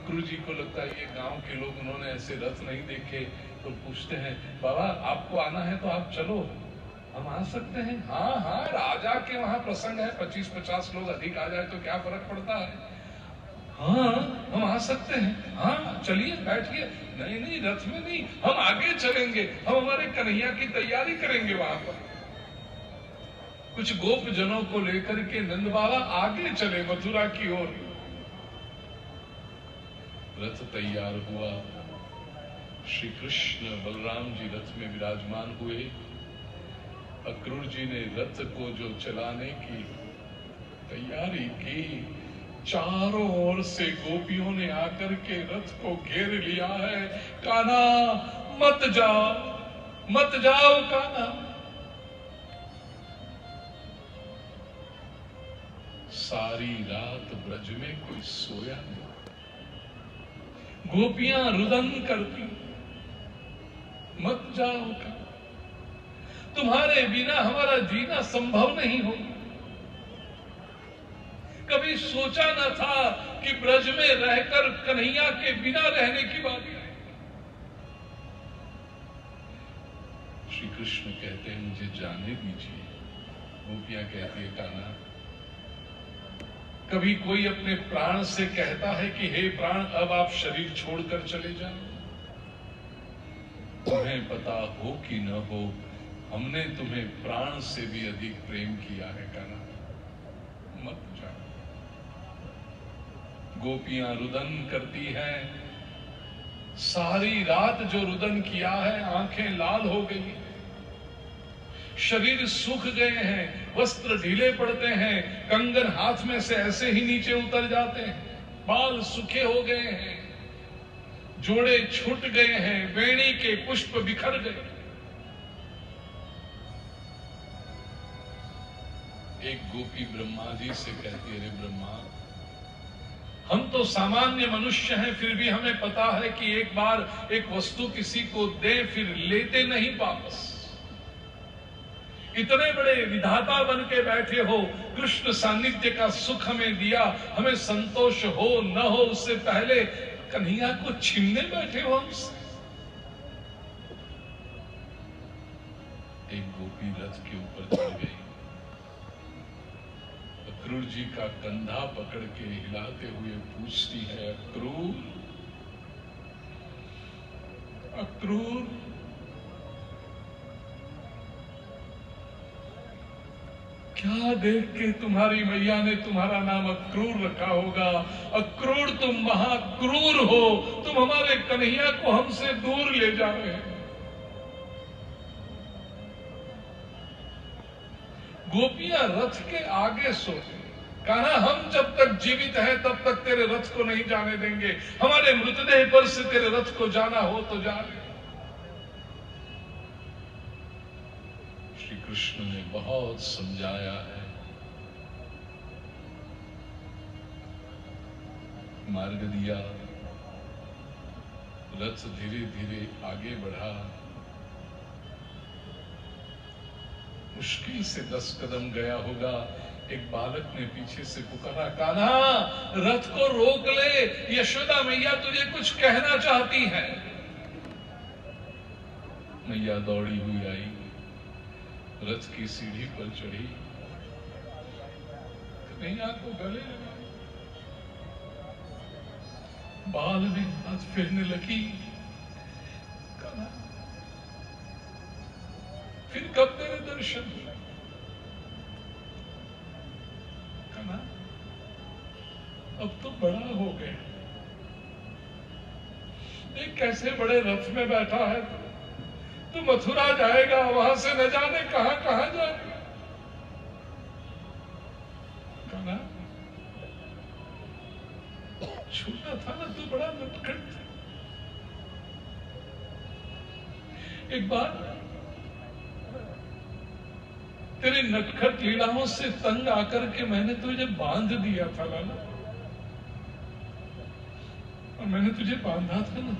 Accrue जी को लगता है ये गांव के लोग उन्होंने ऐसे रथ नहीं देखे, तो पूछते हैं बाबा आपको आना है तो आप चलो, हम आ सकते हैं? हाँ हाँ, राजा के वहां प्रसंग है, 25-50 लोग अधिक आ जाए तो क्या फर्क पड़ता है, हाँ हम आ सकते हैं, हाँ चलिए बैठिए। नहीं नहीं, रथ में नहीं, हम आगे चलेंगे, हम हमारे कन्हैया की तैयारी करेंगे वहां पर। कुछ गोप जनों को लेकर के नंद बाबा आगे चले मथुरा की ओर। रथ तैयार हुआ, श्री कृष्ण बलराम जी रथ में विराजमान हुए। अक्रूर जी ने रथ को जो चलाने की तैयारी की, चारों ओर से गोपियों ने आकर के रथ को घेर लिया है। कान्हा मत जाओ, मत जाओ कान्हा। सारी रात ब्रज में कोई सोया नहीं, गोपियां रुदन करती, मत जाओ कान्हा, तुम्हारे बिना हमारा जीना संभव नहीं हो। कभी सोचा न था कि ब्रज में रहकर कन्हैया के बिना रहने की बात है। श्री कृष्ण कहते हैं मुझे जाने दीजिए। गोपियां कहती है कान्हा, कभी कोई अपने प्राण से कहता है कि हे प्राण अब आप शरीर छोड़कर चले जाओ? तुम्हें पता हो कि न हो, हमने तुम्हें प्राण से भी अधिक प्रेम किया है कान्हा, मत जाओ। गोपियां रुदन करती हैं, सारी रात जो रुदन किया है, आंखें लाल हो गई, शरीर सूख गए हैं, वस्त्र ढीले पड़ते हैं, कंगन हाथ में से ऐसे ही नीचे उतर जाते हैं, बाल सूखे हो गए हैं, जोड़े छूट गए हैं, वेणी के पुष्प बिखर गए। एक गोपी ब्रह्मा जी से कहती है, अरे ब्रह्मा, हम तो सामान्य मनुष्य हैं, फिर भी हमें पता है कि एक बार एक वस्तु किसी को दे फिर लेते नहीं वापस। इतने बड़े विधाता बन के बैठे हो, कृष्ण सानिध्य का सुख हमें दिया, हमें संतोष हो न हो उससे पहले कन्हैया को छीनने बैठे हो हमसे। एक गोपी रथ के ऊपर चढ़ गई, अक्रूर जी का कंधा पकड़ के हिलाते हुए पूछती है, अक्रूर, अक्रूर, क्या देख के तुम्हारी मैया ने तुम्हारा नाम अक्रूर रखा होगा? अक्रूर तुम महाक्रूर हो, तुम हमारे कन्हैया को हमसे दूर ले जा रहे हैं। गोपियां रथ के आगे सोते, कहा हम जब तक जीवित हैं तब तक तेरे रथ को नहीं जाने देंगे, हमारे मृतदेह पर से तेरे रथ को जाना हो तो जाने। श्री कृष्ण ने बहुत समझाया है, मार्ग दिया, रथ धीरे धीरे आगे बढ़ा, मुश्किल से 10 कदम गया होगा, एक बालक ने पीछे से पुकारा, कान्हा रथ को रोक ले, यशोदा मैया तुझे कुछ कहना चाहती है। मैया दौड़ी हुई आई, रथ की सीढ़ी पर चढ़ी, कन्हैया को गले लगा, बाल में हाथ फेरने लगी। कान्हा फिर कब तेरे दर्शन हुए? कान्हा अब तो बड़ा हो गया, देख कैसे बड़े रथ में बैठा है तू मथुरा जाएगा, वहां से न जाने कहां कहां जाएगा। कान्हा छोटा था ना तू, बड़ा नटखट था। एक बार तेरी नटखट लीलाओं से तंग आकर के मैंने तुझे बांध दिया था लाला, और मैंने तुझे बांधा था ना,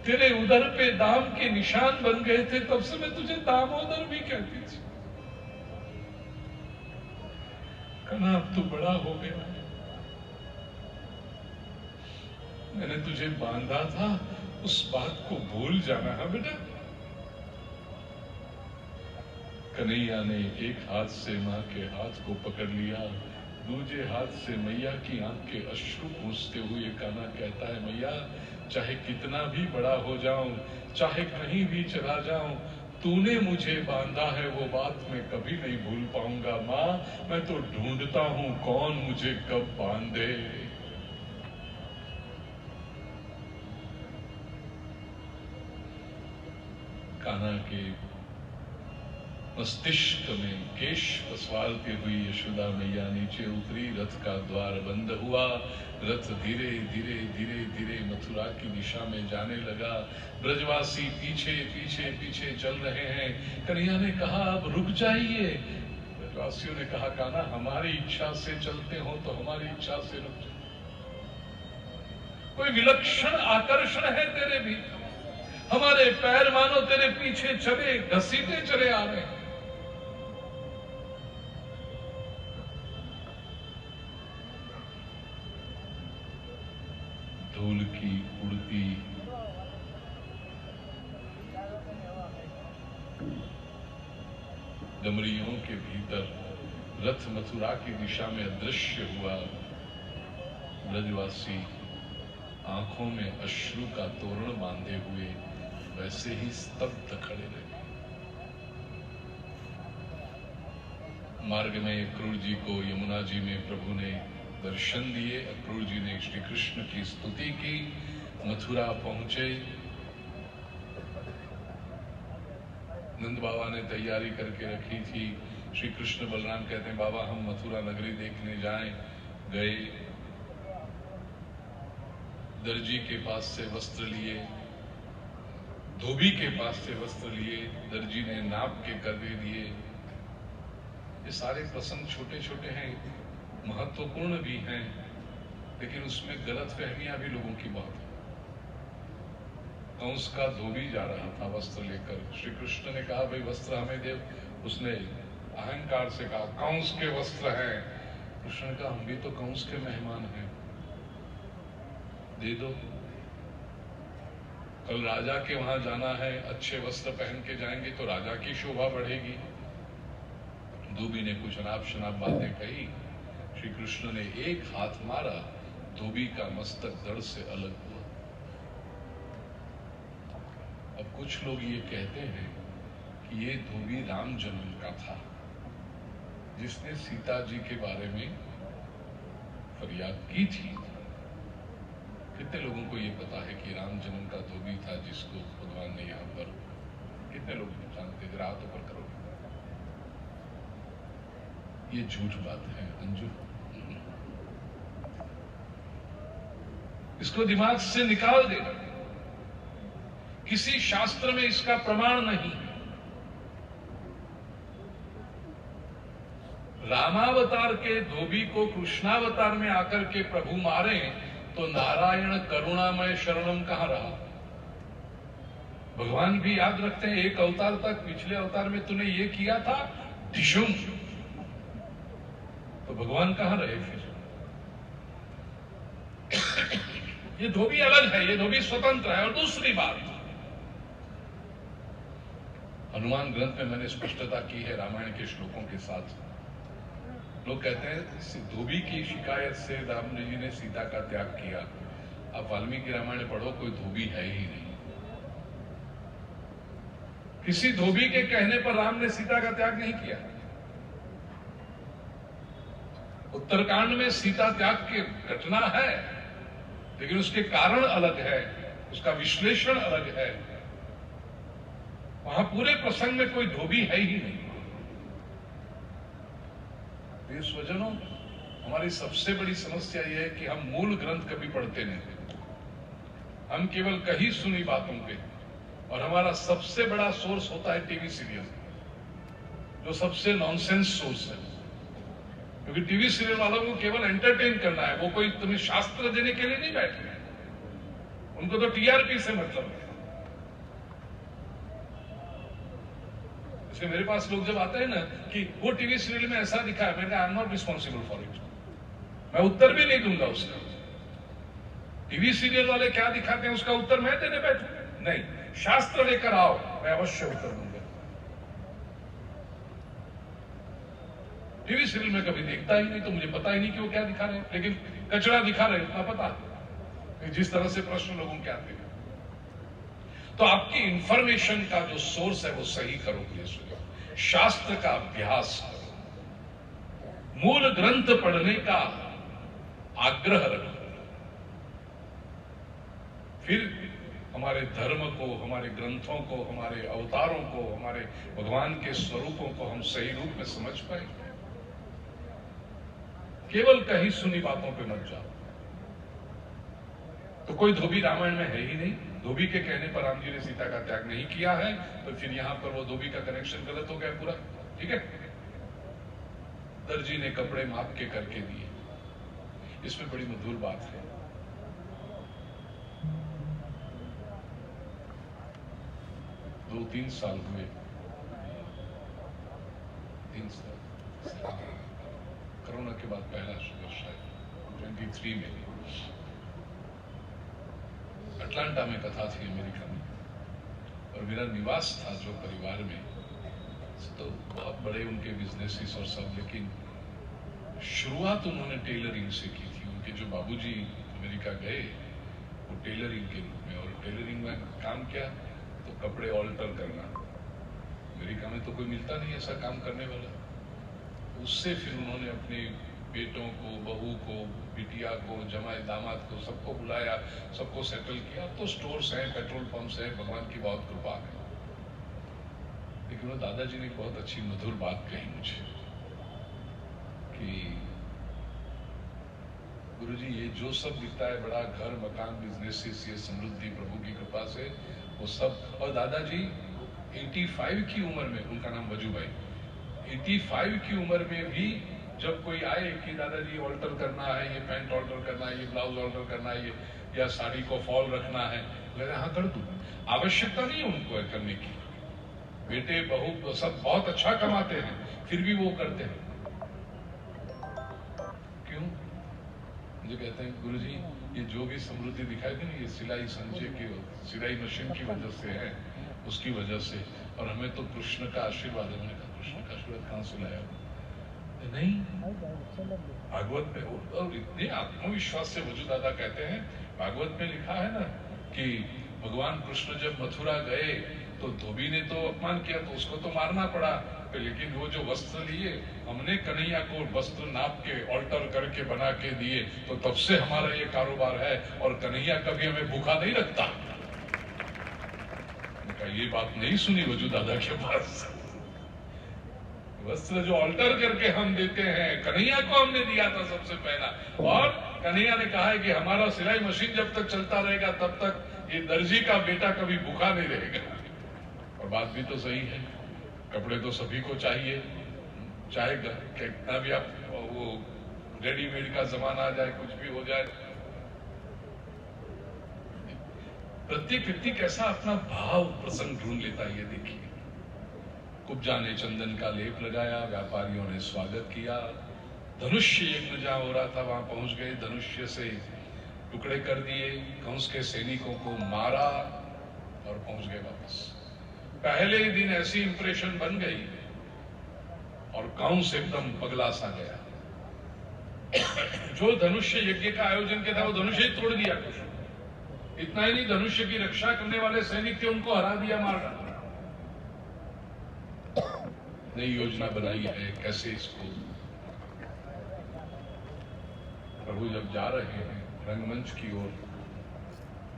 तेरे उदर पे दाम के निशान बन गए थे, तब से मैं तुझे दामोदर भी कहती थी। कान्हा अब तू बड़ा हो गया, मैंने तुझे बांधा था, उस बात को भूल जाना है बेटा। कन्हैया ने एक हाथ से मां के हाथ को पकड़ लिया, दूसरे हाथ से मैया की आंख के अश्रु पूछते हुए कान्हा कहता है, मैया चाहे कितना भी बड़ा हो जाऊं, चाहे कहीं भी चला जाऊं, तूने मुझे बांधा है वो बात मैं कभी नहीं भूल पाऊंगा। माँ मैं तो ढूंढता हूं कौन मुझे कब बांधे। कान्हा के मस्तिष्क में केश पसवालती हुई यशोदा मैया नीचे उतरी, रथ का द्वार बंद हुआ, रथ धीरे धीरे धीरे धीरे मथुरा की दिशा में जाने लगा। ब्रजवासी पीछे पीछे पीछे चल रहे हैं। कन्हैया ने कहा अब रुक जाइए। ब्रजवासियों ने कहा कान्हा हमारी इच्छा से चलते हो तो हमारी इच्छा से रुक जाओ। कोई विलक्षण आकर्षण है तेरे भी, हमारे पैर मानो तेरे पीछे चले घसीटे चले आ रहे हैं। धूल की उड़ती डमरियों के भीतर रथ मथुरा की दिशा में अदृश्य हुआ। ब्रजवासी आंखों में अश्रु का तोरण बांधे हुए वैसे ही स्तब्ध खड़े रहे। मार्ग में क्रूर जी को यमुना जी में प्रभु ने दर्शन दिए। अक्रूर जी ने श्री कृष्ण की स्तुति की, मथुरा पहुंचे। नंद बाबा ने तैयारी करके रखी थी। श्री कृष्ण बलराम कहते हैं बाबा हम मथुरा नगरी देखने जाएं। गए, दर्जी के पास से वस्त्र लिए, धोबी के पास से वस्त्र लिए, दर्जी ने नाप के करवे दिए। ये सारे प्रसंग छोटे छोटे हैं, महत्वपूर्ण भी हैं, लेकिन उसमें गलत फहमियां भी लोगों की बहुत है। कंस का धोबी जा रहा था वस्त्र लेकर, श्री कृष्ण ने कहा भाई वस्त्र हमें दे। उसने अहंकार से कहा कंस के वस्त्र हैं। कृष्ण ने कहा हम भी तो कंस के मेहमान हैं, दे दो। कल राजा के वहां जाना है, अच्छे वस्त्र पहन के जाएंगे तो राजा की शोभा बढ़ेगी। धोबी ने कुछ अनाप शनाप बातें कही। श्री कृष्ण ने एक हाथ मारा, धोबी का मस्तक धड़ से अलग हुआ। अब कुछ लोग ये कहते हैं कि ये धोबी राम जन्म का था, जिसने सीता जी के बारे में फरियाद की थी। कितने लोगों को ये पता है कि राम जन्म का धोबी था जिसको भगवान ने यहाँ पर, कितने लोग जानते? जरा हाथों पर करो। ये झूठ बात है अंजू, इसको दिमाग से निकाल देना। किसी शास्त्र में इसका प्रमाण नहीं। रामावतार के धोबी को कृष्णावतार में आकर के प्रभु मारे तो नारायण करुणामय शरणम कहां रहा? भगवान भी याद रखते हैं एक अवतार तक, पिछले अवतार में तूने ये किया था ढिशुम, तो भगवान कहां रहे फिर? ये धोबी अलग है, ये धोबी स्वतंत्र है। और दूसरी बात, हनुमान ग्रंथ में मैंने स्पष्टता की है रामायण के श्लोकों के साथ। लोग कहते हैं धोबी की शिकायत से राम जी ने सीता का त्याग किया। अब वाल्मीकि रामायण पढ़ो, कोई धोबी है ही नहीं। किसी धोबी के कहने पर राम ने सीता का त्याग नहीं किया। उत्तरकांड में सीता त्याग की घटना है, लेकिन उसके कारण अलग है, उसका विश्लेषण अलग है। वहां पूरे प्रसंग में कोई धोबी है ही नहीं। ये स्वजनों, हमारी सबसे बड़ी समस्या यह है कि हम मूल ग्रंथ कभी पढ़ते नहीं। हम केवल कही सुनी बातों पे, और हमारा सबसे बड़ा सोर्स होता है टीवी सीरियल, जो सबसे नॉनसेंस सोर्स है। क्योंकटीवी सीरियल वालों को केवल एंटरटेन करना है, वो कोई तुम्हें शास्त्र देने के लिए नहीं बैठे हैं। उनको तो टीआरपी से मतलब है। इसलिए मेरे पास लोग जब आते हैं ना कि वो टीवी सीरियल में ऐसा दिखा है, मैंने I am not responsible for it, मैं उत्तर भी नहीं दूंगा उसका। टीवी सीरियल वाले क्या दिखाते हैं उसका उत्तर मैं देने बैठूं? नहीं, शास्त्र लेकर आओ, मैं अवश्य उत्तर दूंगा। टीवी सीरियल में कभी देखता ही नहीं, तो मुझे पता ही नहीं कि वो क्या दिखा रहे हैं, लेकिन कचरा दिखा रहे हैं इतना पता है, जिस तरह से प्रश्न लोगों के आते हैं। तो आपकी इंफॉर्मेशन का जो सोर्स है वो सही करो, प्लीज। शास्त्र का अभ्यास करो, मूल ग्रंथ पढ़ने का आग्रह रखो, फिर हमारे धर्म को, हमारे ग्रंथों को, हमारे अवतारों को, हमारे भगवान के स्वरूपों को हम सही रूप में समझ पाएंगे। केवल कहीं सुनी बातों पे मत जाओ। तो कोई धोबी रामायण में है ही नहीं, धोबी के कहने पर राम जी ने सीता का त्याग नहीं किया है, तो फिर यहां पर वो धोबी का कनेक्शन गलत हो गया पूरा। ठीक है, दर्जी ने कपड़े माप के करके दिए, इसमें बड़ी मधुर बात है। दो तीन साल हुए, 3 साल, कोरोना के बाद पहला वर्ष है 23 में। अटलांटा में कथा थी अमेरिका में, और मेरा निवास था जो परिवार में, तो बहुत बड़े उनके बिजनेसेस और सब, लेकिन शुरुआत उन्होंने टेलरिंग से की थी। उनके जो बाबूजी अमेरिका गए वो टेलरिंग के रूप में, और टेलरिंग में काम किया तो कपड़े ऑल्टर करना। अमेरिका में तो कोई मिलता नहीं ऐसा काम करने वाला। उससे फिर उन्होंने अपने बेटों को, बहू को, बिटिया को, जमाई दामाद को, सबको बुलाया, सबको सेटल किया। तो स्टोर्स हैं, पेट्रोल पंप्स हैं, भगवान की बहुत कृपा है। लेकिन वो दादाजी ने बहुत अच्छी मधुर बात कही मुझे कि गुरुजी ये जो सब दिखता है बड़ा घर, मकान, बिजनेसेस, ये समृद्धि प्रभु की कृपा से वो सब। और दादाजी 85 की उम्र में, उनका नाम वजू भाई, 85 की उम्र में भी जब कोई आए कि दादाजी ऑल्टर करना है, ये पैंट ऑल्टर करना है, ये ब्लाउज ऑल्टर करना है, ये या साड़ी को फॉल रखना है, बोले हाँ कर दूं। आवश्यकता नहीं है उनको करने की, बेटे बहू सब बहुत अच्छा कमाते हैं, फिर भी वो करते हैं। क्यों? मुझे कहते हैं गुरुजी ये जो भी समृद्धि दिखाई दे ये सिलाई संजय की, सिलाई मशीन की वजह से है, उसकी वजह से, और हमें तो कृष्ण का आशीर्वाद है। मैंने कहा कृष्ण का आशीर्वाद कहां से लाया? नहीं, भागवत में, और इतने आत्मविश्वास से वजू दादा कहते हैं, भागवत में लिखा है ना कि भगवान कृष्ण जब मथुरा गए तो धोबी ने तो अपमान किया तो उसको तो मारना पड़ा, लेकिन वो जो वस्त्र लिए हमने कन्हैया को वस्त्र नाप के ऑल्टर करके बना के दिए, तो तब से हमारा ये कारोबार है, और कन्हैया कभी हमें भूखा नहीं रखता। ये बात नहीं सुनी वजू दादा के पास। वस्त्र जो ऑल्टर करके हम देते हैं, कन्हैया को हमने दिया था सबसे पहला, और कन्हैया ने कहा है कि हमारा सिलाई मशीन जब तक चलता रहेगा तब तक ये दर्जी का बेटा कभी भूखा नहीं रहेगा। और बात भी तो सही है, कपड़े तो सभी को चाहिए, चाहे कितना भी आप वो रेडीमेड का जमाना आ जाए, कुछ भी हो जाए। प्रत्येक व्यक्ति कैसा अपना भाव प्रसंग ढूंढ लेता है, ये देखिए। कुब्जा ने चंदन का लेप लगाया, व्यापारियों ने स्वागत किया, धनुष्य यज्ञ जहां हो रहा था वहां पहुंच गए, धनुष्य से टुकड़े कर दिए, कंस के सैनिकों को मारा और पहुंच गए वापस। पहले ही दिन ऐसी इंप्रेशन बन गई और कंस एकदम पगला सा गया। जो धनुष्य यज्ञ का आयोजन किया था वो धनुष्य ही तोड़ दिया कुछ। इतना ही नहीं, धनुष्य की रक्षा करने वाले सैनिक थे उनको हरा दिया, मार डाला। नई योजना बनाई है कैसे इसको। प्रभु जब जा रहे हैं रंगमंच की ओर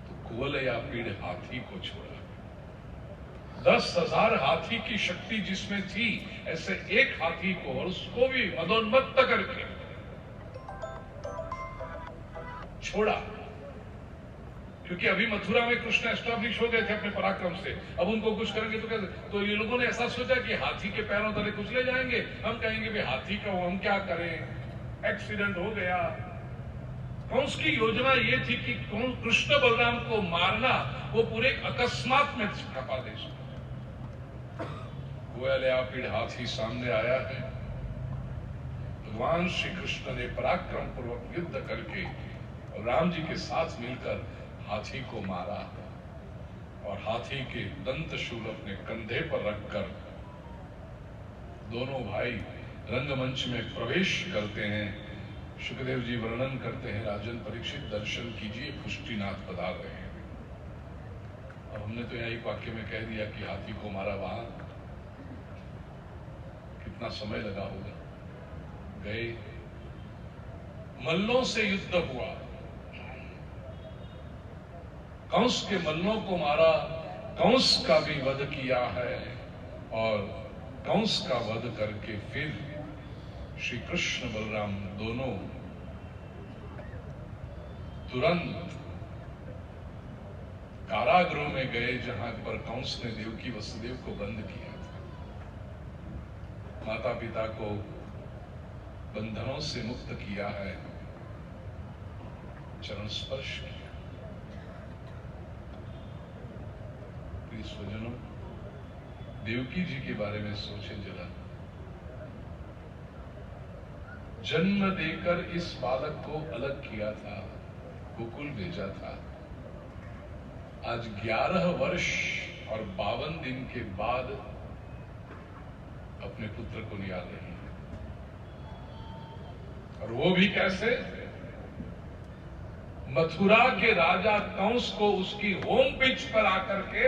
तो कुवलया पीड़ हाथी को छोड़ा। 10,000 हाथी की शक्ति जिसमें थी, ऐसे एक हाथी को, और उसको भी मदोन्मत्त करके छोड़ा। क्योंकि अभी मथुरा में कृष्ण एस्टैब्लिश हो गए थे अपने पराक्रम से, अब उनको कुछ करेंगे तो कैसे? तो ये लोगों ने ऐसा सोचा कि हाथी के पैरों तले कुछ ले जाएंगे, हम कहेंगे भी हाथी का हम क्या करें, एक्सीडेंट हो गया। कंस की योजना ये थी कि कृष्ण बलराम को मारना, वो पूरे अकस्मात में छपा दे। पीड़ हाथी सामने आया है। भगवान श्री कृष्ण ने पराक्रम पूर्वक युद्ध करके और और राम जी के साथ मिलकर हाथी को मारा और हाथी के दंत शूल अपने कंधे पर रखकर दोनों भाई रंगमंच में प्रवेश करते हैं। सुखदेव जी वर्णन करते हैं, राजन परीक्षित दर्शन कीजिए, पुष्टिनाथ पधार रहे हैं। और हमने तो यहाँ एक वाक्य में कह दिया कि हाथी को मारा, वहां कितना समय लगा होगा। गए, मल्लों से युद्ध हुआ, कंस के मल्लों को मारा, कंस का भी वध किया है और कंस का वध करके फिर श्री कृष्ण बलराम दोनों तुरंत कारागृह में गए जहां पर कंस ने देवकी वसुदेव को बंद किया था। माता पिता को बंधनों से मुक्त किया है, चरण स्पर्श किया। प्रिय स्वजनों, देवकी जी के बारे में सोचें जरा। जन्म देकर इस बालक को अलग किया था, गोकुल भेजा था। आज 11 वर्ष और 52 दिन के बाद अपने पुत्र को निहार रही है, और वो भी कैसे? मथुरा के राजा कंस को उसकी होम पिच पर आकर के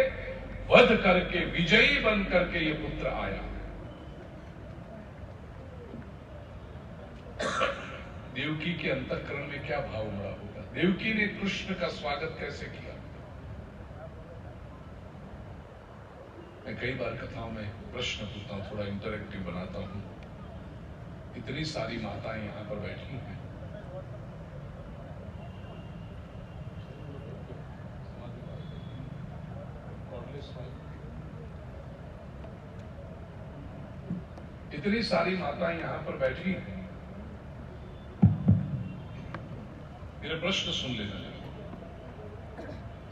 वध करके विजयी बन करके ये पुत्र आया। देवकी के अंतःकरण में क्या भाव उमड़ा होगा? देवकी ने कृष्ण का स्वागत कैसे किया? मैं कई बार कथाओं में प्रश्न पूछता हूं, थोड़ा इंटरेक्टिव बनाता हूं। इतनी सारी माताएं यहां पर बैठी हैं, इतनी सारी माताएं यहां पर बैठी हैं। मेरे प्रश्न सुन लेना।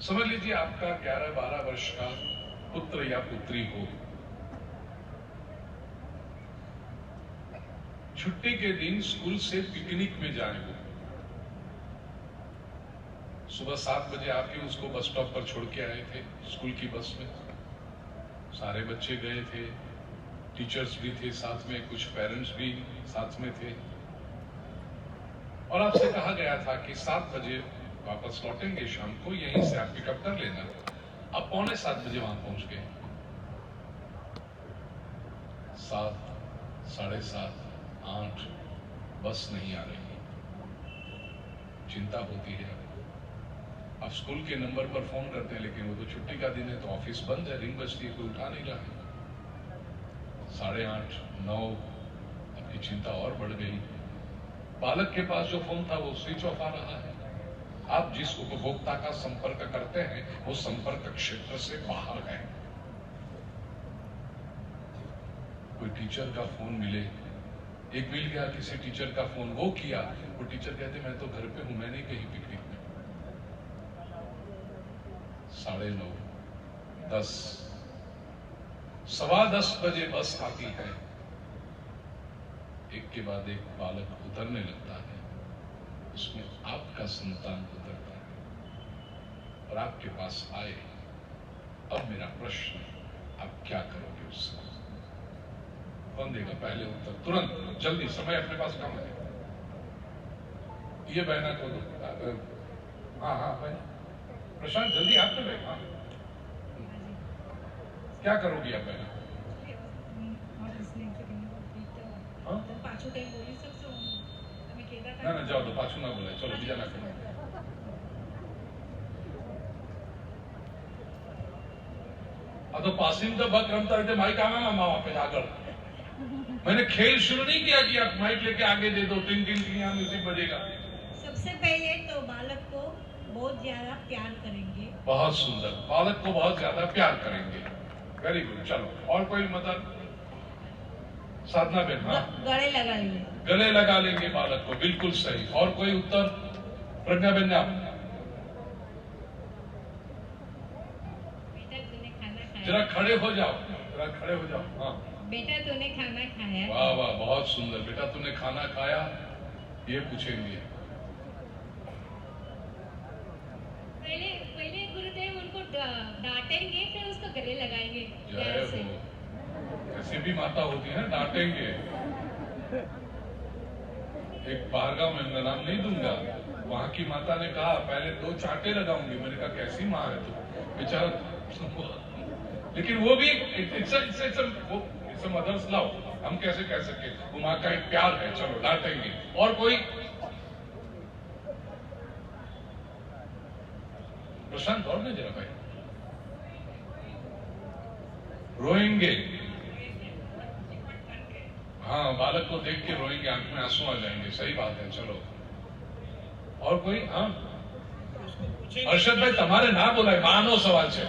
समझ लीजिए आपका 11-12 वर्ष का पुत्र या पुत्री हो, छुट्टी के दिन स्कूल से पिकनिक में जाए हो, सुबह 7 बजे आप ही उसको बस स्टॉप पर छोड़ के आए थे स्कूल की बस में। सारे बच्चे गए थे, टीचर्स भी थे साथ में, कुछ पेरेंट्स भी साथ में थे, और आपसे कहा गया था कि 7 बजे वापस लौटेंगे शाम को, यहीं से आप पिकअप कर लेना। आप 6:45 बजे वहां पहुंच गए। 7, 7:30, 8 बस नहीं आ रही। चिंता होती है। आप स्कूल के नंबर पर फोन करते हैं, लेकिन वो तो छुट्टी का दिन है, तो ऑफिस बंद है, रिंग बजती है, कोई उठा नहीं रहा है। 8:30, 9 आपकी चिंता और बढ़ गई। बालक के पास जो फोन था वो स्विच ऑफ आ रहा है। आप जिस उपभोक्ता का संपर्क करते हैं वो संपर्क क्षेत्र से बाहर है। कोई टीचर का फोन मिले, एक मिल गया किसी टीचर का फोन, वो किया, वो टीचर कहते मैं तो घर पे हूं, मैं नहीं कहीं पिकनिक में। 9:30, 10, 10:15 बजे बस आती है, एक के बाद एक बालक उतरने लगता है, उसमें आपका संतान उतरता है और आपके पास आए। अब मेरा प्रश्न, आप क्या करोगे उससे? कौन देगा पहले उत्तर? तुरंत, जल्दी, समय अपने पास कम है। ये बहना को दो। हाँ हाँ बहना, प्रशांत जल्दी हाथ में बैठ। हाँ, क्या करोगी आप बहना? ना जाओ तो पाछू ना बोले, चलो बीजा ना करो। तो पासिंग तो बक रमता रहते, माइक आना ना वापस आगर। मैंने खेल शुरू नहीं किया कि आप माइक लेके आगे दे दो, टिंग टिंग टिंग म्यूजिक बजेगा। सबसे पहले तो बालक को बहुत ज्यादा प्यार करेंगे। बहुत सुंदर, बालक को बहुत ज्यादा प्यार करेंगे। Very good. चलो और कोई मदद? साधना बेन? हाँ, गले लगा लेंगे। गले लगा लेंगे बालक को, बिल्कुल सही। और कोई उत्तर? प्रज्ञा बेन ने? आप जरा खड़े हो जाओ, जरा खड़े हो जाओ। हाँ, बेटा तूने खाना खाया? वाह वाह, बहुत सुंदर। बेटा तूने खाना खाया, ये पूछेंगे। डांटेंगे फिर उसको गले लगाएंगे जय प्यार से। हो। ऐसी भी माता होती है, डांटेंगे। एक बाहरगांव में, मैं नाम नहीं दूंगा, वहां की माता ने कहा पहले 2 चांटे लगाऊंगी। मैंने कहा कैसी माँ है तू, बेचारा। लेकिन वो भी इट्स मदर्स लव, हम कैसे कह सके, वो माँ का एक प्यार है, चलो डांटेंगे। और कोई प्रशांत और नहीं जरा भाई, रोएंगे। हाँ, बालक को देख के रोएंगे, आंख में आंसू आ जाएंगे, सही बात है। चलो और कोई? हाँ हर्षद भाई, તમારે ના બોલાય, માનો સવાલ છે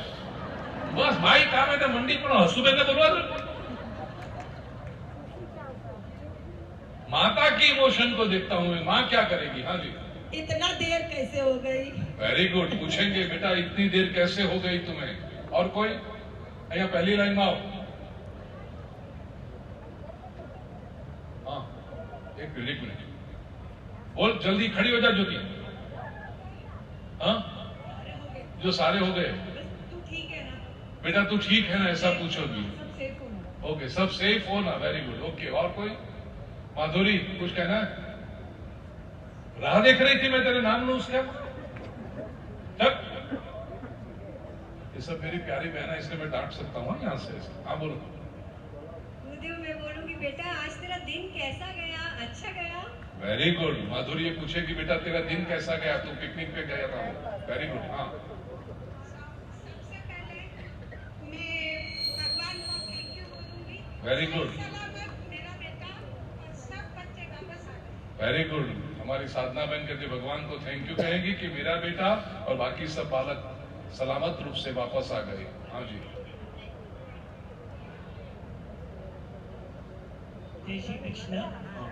બસ। માઈ કામે તે મંડી પણ હસુબેન ને બોલવા દો। माता की इमोशन को देखता हूं, माँ क्या करेगी। हाँ जी, इतना देर कैसे हो गई? वेरी गुड, पूछेंगे बेटा इतनी देर कैसे हो गई तुम्हें। और कोई? અહીંયા पहली लाइन में आओ। हाँ, एक मिनट बोल, जल्दी खड़ी हो जा ज्योति। हाँ, जो सारे हो गए। तू ठीक है ना बेटा, तू ठीक है ना, ऐसा पूछोगी। सब सेफ हो ना? ओके, सब सेफ हो ना, वेरी गुड। ओके, और कोई? माधुरी, कुछ कहना है? राह देख रही थी मैं, तेरे नाम लूं उसका। तक ये सब मेरी प्यारी बहन है, इसलिए मैं डांट सकता हूँ यहाँ से। हाँ बोलो। गुरुदेव, मैं बोलूंगी बेटा आज तेरा दिन कैसा गया? अच्छा गया? Very good. माधुरी ये पूछेगी बेटा तेरा दिन कैसा गया, तू पिकनिक पे गया था। Very good. हाँ, सबसे पहले मैं भगवान को थैंक यू बोलूंगी। वेरी गुड, सलामत मेरा बेटा और सब बच्चे वापस आ गए। Very good. हमारी साधना बहन कहते भगवान को थैंक यू कहेंगी कि मेरा बेटा और बाकी सब बालक सलामत रूप से वापस आ गए। हाँ जी, जय श्री कृष्ण।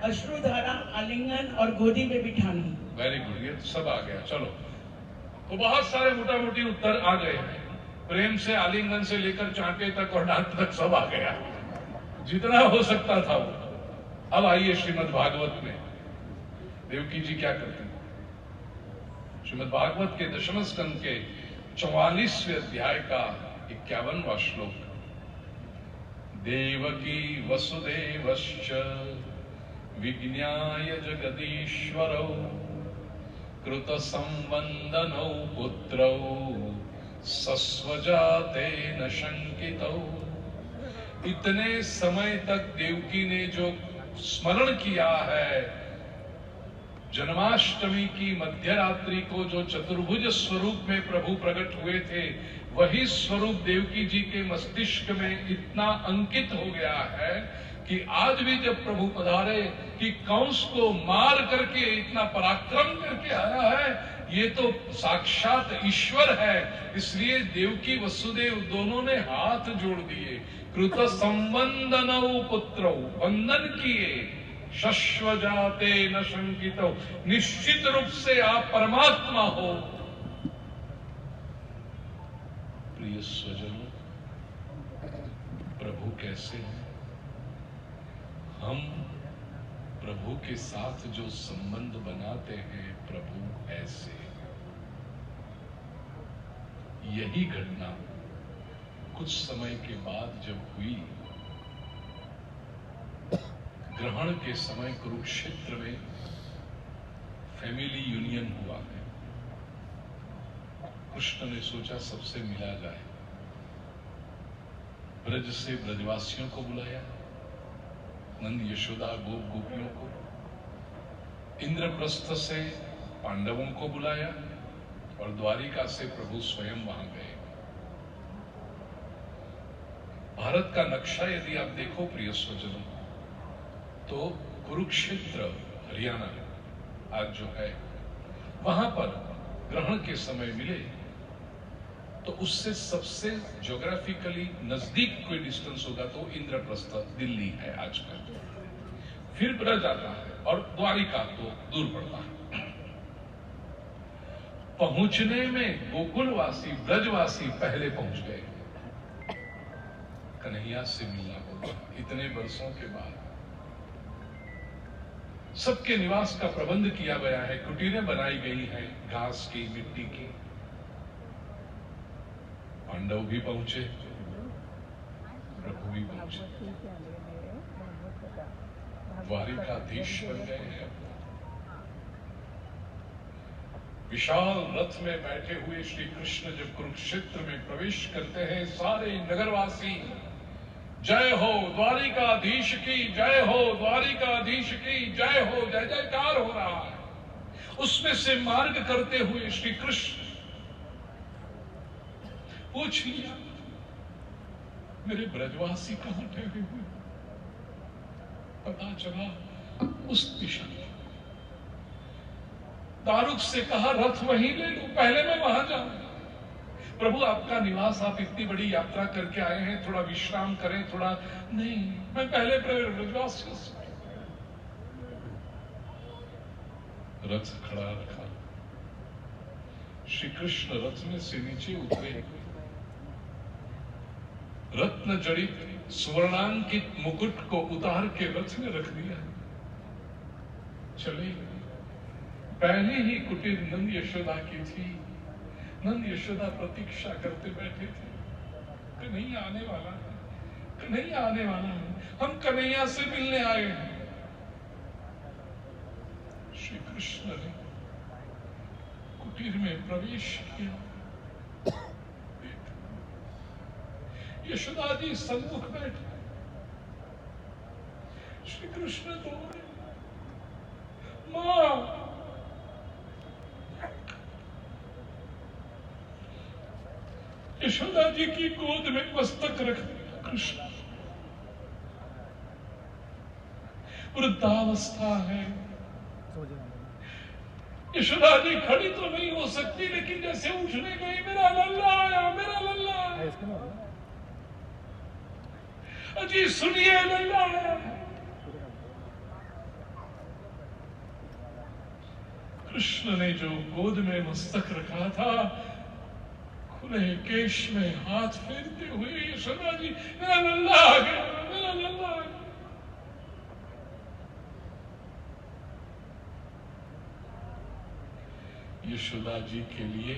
अश्रुधारा, आलिंगन और गोदी में बिठाना। वेरी गुड, ये तो सब आ गया। चलो, तो बहुत सारे मोटा मोटी उत्तर आ गए हैं। प्रेम से, आलिंगन से लेकर चांटे तक और डांट तक सब आ गया, जितना हो सकता था वो। अब आइए श्रीमद् भागवत में देवकी जी क्या करते हैं। श्रीमद् भागवत के 10वें स्कंद के 44वें अध्याय का 51वां श्लोक। देवकी वसुदेवश्च विज्ञाय जगदीश्वरौ कृत संवंदनौ पुत्रौ सस्वजातेन शंकितौ। इतने समय तक देवकी ने जो स्मरण किया है, जन्माष्टमी की मध्य रात्रि को जो चतुर्भुज स्वरूप में प्रभु प्रकट हुए थे, वही स्वरूप देवकी जी के मस्तिष्क में इतना अंकित हो गया है कि आज भी जब प्रभु पधारे कि कंस को मार करके इतना पराक्रम करके आया है, ये तो साक्षात ईश्वर है। इसलिए देवकी वसुदेव दोनों ने हाथ जोड़ दिए, कृत संवंदनौ पुत्रौ, वंदन किए, शश्वजाते न शंकितो, निश्चित रूप से आप परमात्मा हो। प्रिय स्वजनों, प्रभु कैसे हैं? हम प्रभु के साथ जो संबंध बनाते हैं, प्रभु ऐसे। यही घटना कुछ समय के बाद जब हुई, ग्रहण के समय कुरुक्षेत्र में फैमिली यूनियन हुआ है। कृष्ण ने सोचा सबसे मिला जाए, ब्रज से ब्रजवासियों को बुलाया, नंद यशोदा गोप गोपियों को, इंद्रप्रस्थ से पांडवों को बुलाया और द्वारिका से प्रभु स्वयं वहां गए। भारत का नक्शा यदि आप देखो प्रिय स्वजनों, तो कुरुक्षेत्र हरियाणा आज जो है, वहां पर ग्रहण के समय मिले तो उससे सबसे ज्योग्राफिकली नजदीक कोई डिस्टेंस होगा तो इंद्रप्रस्थ दिल्ली है आजकल, फिर ब्रज आता है और द्वारिका तो दूर पड़ता है। पहुंचने में गोकुलवासी ब्रजवासी पहले पहुंच गए, कन्हैया से मिलना होगा। इतने वर्षों के बाद सबके निवास का प्रबंध किया गया है, कुटीरें बनाई गई हैं घास की, मिट्टी की। पांडव भी पहुंचे, प्रभु भी पहुंचे, द्वारिकाधीश बन गए हैं। विशाल रथ में बैठे हुए श्री कृष्ण जब कुरुक्षेत्र में प्रवेश करते हैं, सारे नगरवासी जय हो द्वारिकाधीश की जय हो, द्वारिकाधीश की जय हो, जय जयकार हो रहा है। उसमें से मार्ग करते हुए श्री कृष्ण पूछ लिया, मेरे ब्रजवासी कहां ठहरे हुए? पता चला उस दिशा में। दारुक से कहा रथ वहीं ले लो, पहले मैं वहां जाऊं। प्रभु आपका निवास, आप इतनी बड़ी यात्रा करके आए हैं, थोड़ा विश्राम करें, थोड़ा नहीं, मैं पहले ब्रजवासियों से। रथ खड़ा रखा, श्री कृष्ण रथ में से नीचे उतरे, रत्न जड़ित स्वर्णांकित मुकुट को उतार के रथ में रख दिया, चले। पहले ही कुटीर नंद यशोदा की थी। नंद यशोदा प्रतीक्षा करते बैठे थे, कन्हैया आने वाला है, कन्हैया आने वाला है, हम कन्हैया से मिलने आए हैं। श्री कृष्ण ने कुटीर में प्रवेश किया, यशोदा जी सन्मुख बैठे, श्री कृष्ण दौड़े, मां। यशोदा जी की गोद में मस्तक रख दिया कृष्ण। वृद्धावस्था है, यशोदा जी खड़ी तो नहीं हो सकती, लेकिन जैसे उठने गई, मेरा लल्ला आया, मेरा लल्ला आया, अजी सुनिए लल्ला आया। कृष्ण ने जो गोद में मस्तक रखा था, खुले केश में हाथ फेरते हुए यशोदा जी, मेरा लल्ला आ गया, मेरा लल्ला आ गया। यशोदा जी के लिए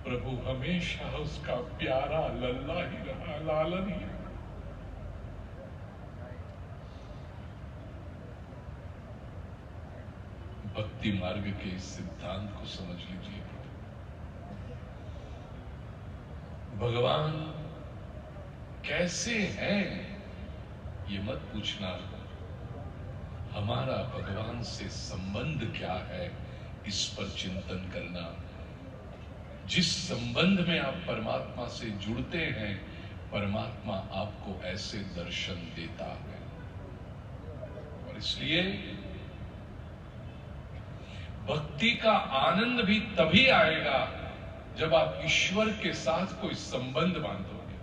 प्रभु हमेशा उसका प्यारा लल्ला ही रहा, लालन ही रहा। भक्ति मार्ग के इस सिद्धांत को समझ लीजिए। भगवान कैसे हैं ये मत पूछना, हमारा भगवान से संबंध क्या है इस पर चिंतन करना। जिस संबंध में आप परमात्मा से जुड़ते हैं, परमात्मा आपको ऐसे दर्शन देता है। और इसलिए भक्ति का आनंद भी तभी आएगा जब आप ईश्वर के साथ कोई संबंध बांधोगे।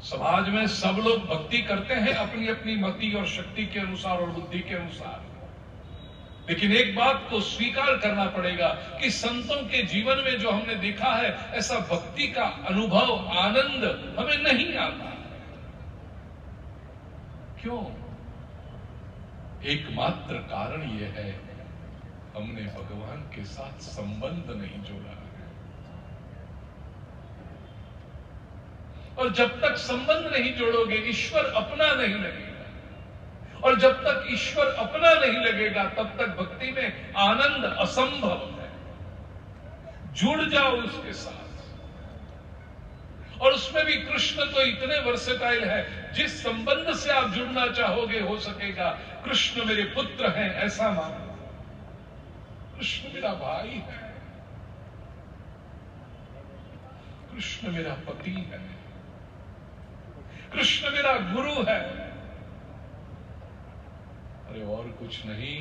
समाज में सब लोग भक्ति करते हैं अपनी अपनी मति और शक्ति के अनुसार और बुद्धि के अनुसार, लेकिन एक बात को स्वीकार करना पड़ेगा कि संतों के जीवन में जो हमने देखा है, ऐसा भक्ति का अनुभव, आनंद हमें नहीं आता। क्यों? एकमात्र कारण यह है, हमने भगवान के साथ संबंध नहीं जोड़ा है। और जब तक संबंध नहीं जोड़ोगे, ईश्वर अपना नहीं लगेगा। और जब तक ईश्वर अपना नहीं लगेगा, तब तक भक्ति में आनंद असंभव है। जुड़ जाओ उसके साथ। और उसमें भी कृष्ण तो इतने वर्सेटाइल है, जिस संबंध से आप जुड़ना चाहोगे हो सकेगा। कृष्ण मेरे पुत्र हैं ऐसा मानो, कृष्ण मेरा भाई है, कृष्ण मेरा पति है, कृष्ण मेरा गुरु है। अरे और कुछ नहीं,